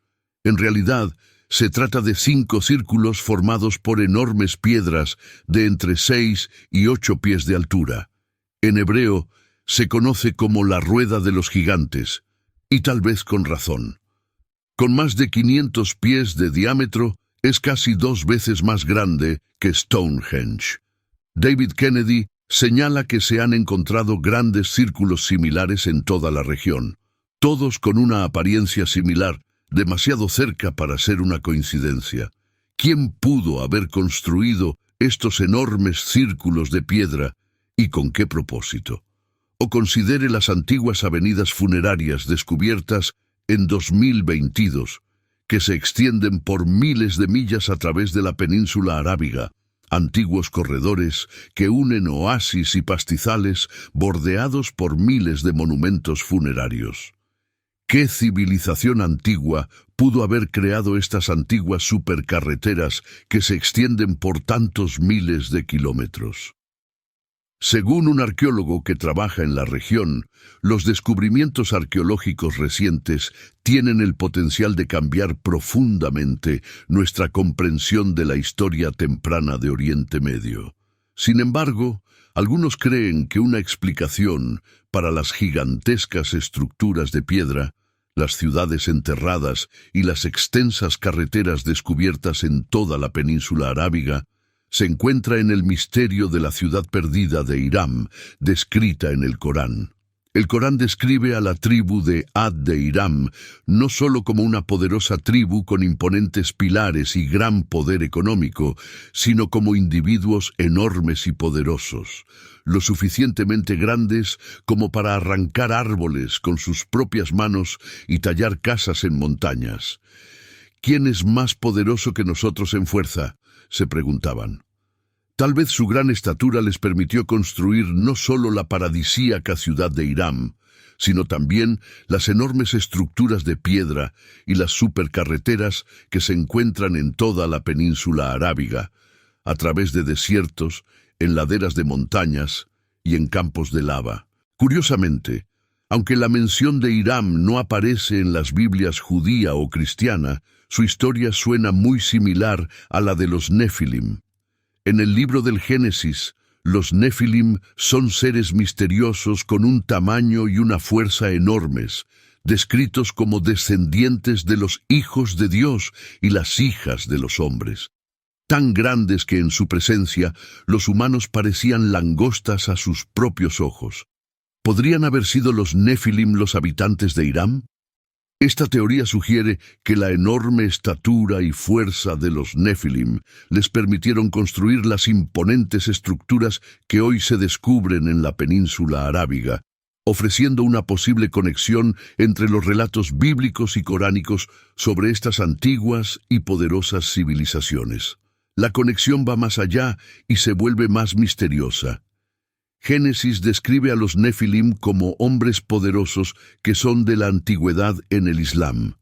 En realidad, se trata de 5 círculos formados por enormes piedras de entre 6 y 8 pies de altura. En hebreo, se conoce como la rueda de los gigantes, y tal vez con razón. Con más de 500 pies de diámetro, es casi 2 veces más grande que Stonehenge. David Kennedy señala que se han encontrado grandes círculos similares en toda la región, todos con una apariencia similar, demasiado cerca para ser una coincidencia. ¿Quién pudo haber construido estos enormes círculos de piedra y con qué propósito? O considere las antiguas avenidas funerarias descubiertas en 2022, que se extienden por miles de millas a través de la península arábiga, antiguos corredores que unen oasis y pastizales bordeados por miles de monumentos funerarios. ¿Qué civilización antigua pudo haber creado estas antiguas supercarreteras que se extienden por tantos miles de kilómetros? Según un arqueólogo que trabaja en la región, los descubrimientos arqueológicos recientes tienen el potencial de cambiar profundamente nuestra comprensión de la historia temprana de Oriente Medio. Sin embargo, algunos creen que una explicación para las gigantescas estructuras de piedra, las ciudades enterradas y las extensas carreteras descubiertas en toda la península arábiga se encuentra en el misterio de la ciudad perdida de Hiram, descrita en el Corán. El Corán describe a la tribu de Ad de Hiram no solo como una poderosa tribu con imponentes pilares y gran poder económico, sino como individuos enormes y poderosos, lo suficientemente grandes como para arrancar árboles con sus propias manos y tallar casas en montañas. ¿Quién es más poderoso que nosotros en fuerza?, se preguntaban. Tal vez su gran estatura les permitió construir no solo la paradisíaca ciudad de Hiram, sino también las enormes estructuras de piedra y las supercarreteras que se encuentran en toda la península arábiga, a través de desiertos, en laderas de montañas y en campos de lava. Curiosamente, aunque la mención de Hiram no aparece en las Biblias judía o cristiana, su historia suena muy similar a la de los Nefilim. En el libro del Génesis, los Nefilim son seres misteriosos con un tamaño y una fuerza enormes, descritos como descendientes de los hijos de Dios y las hijas de los hombres, tan grandes que en su presencia los humanos parecían langostas a sus propios ojos. ¿Podrían haber sido los Nefilim los habitantes de Hiram? Esta teoría sugiere que la enorme estatura y fuerza de los Nefilim les permitieron construir las imponentes estructuras que hoy se descubren en la península arábiga, ofreciendo una posible conexión entre los relatos bíblicos y coránicos sobre estas antiguas y poderosas civilizaciones. La conexión va más allá y se vuelve más misteriosa. Génesis describe a los Nefilim como hombres poderosos que son de la antigüedad en el Islam.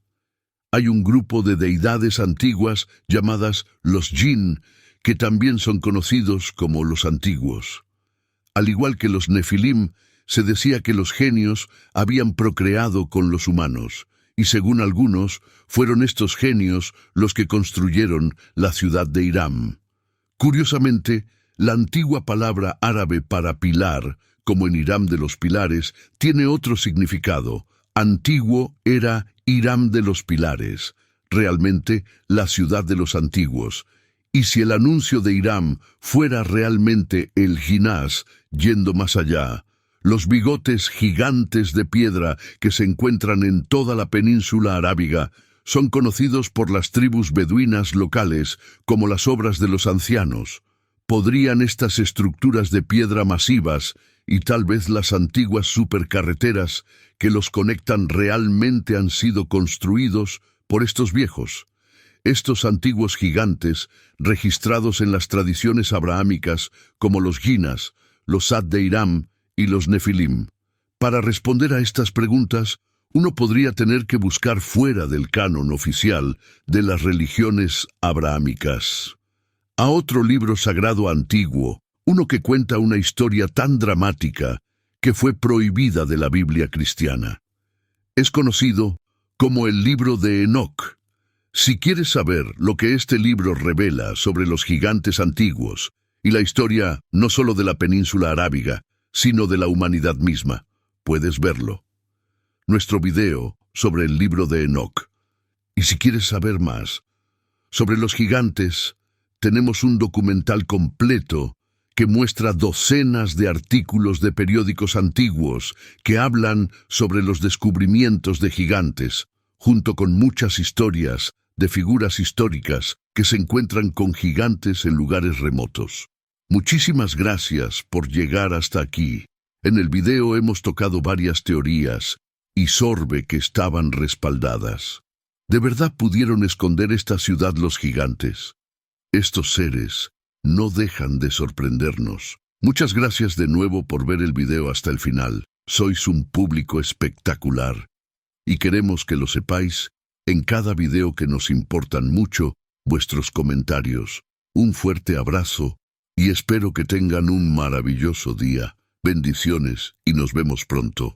Hay un grupo de deidades antiguas llamadas los Jinn, que también son conocidos como los antiguos. Al igual que los Nefilim, se decía que los genios habían procreado con los humanos, y según algunos, fueron estos genios los que construyeron la ciudad de Hiram. Curiosamente, la antigua palabra árabe para pilar, como en Hiram de los Pilares, tiene otro significado. Antiguo era Hiram de los Pilares, realmente la ciudad de los antiguos. Y si el anuncio de Hiram fuera realmente el Ginás, yendo más allá, los bigotes gigantes de piedra que se encuentran en toda la península arábiga son conocidos por las tribus beduinas locales como las obras de los ancianos. ¿Podrían estas estructuras de piedra masivas y tal vez las antiguas supercarreteras que los conectan realmente han sido construidos por estos viejos? Estos antiguos gigantes, registrados en las tradiciones abrahámicas como los Ginas, los Ad de Hiram y los Nefilim. Para responder a estas preguntas, uno podría tener que buscar fuera del canon oficial de las religiones abrahámicas. a otro libro sagrado antiguo, uno que cuenta una historia tan dramática que fue prohibida de la Biblia cristiana. Es conocido como el libro de Enoc. Si quieres saber lo que este libro revela sobre los gigantes antiguos y la historia no solo de la península arábiga, sino de la humanidad misma, puedes verlo. Nuestro video sobre el libro de Enoc. Y si quieres saber más sobre los gigantes, tenemos un documental completo que muestra docenas de artículos de periódicos antiguos que hablan sobre los descubrimientos de gigantes, junto con muchas historias de figuras históricas que se encuentran con gigantes en lugares remotos. Muchísimas gracias por llegar hasta aquí. En el video hemos tocado varias teorías y sorbe que estaban respaldadas. ¿De verdad pudieron esconder esta ciudad los gigantes? Estos seres no dejan de sorprendernos. Muchas gracias de nuevo por ver el video hasta el final. Sois un público espectacular y queremos que lo sepáis en cada video que nos importan mucho vuestros comentarios. Un fuerte abrazo y espero que tengan un maravilloso día. Bendiciones y nos vemos pronto.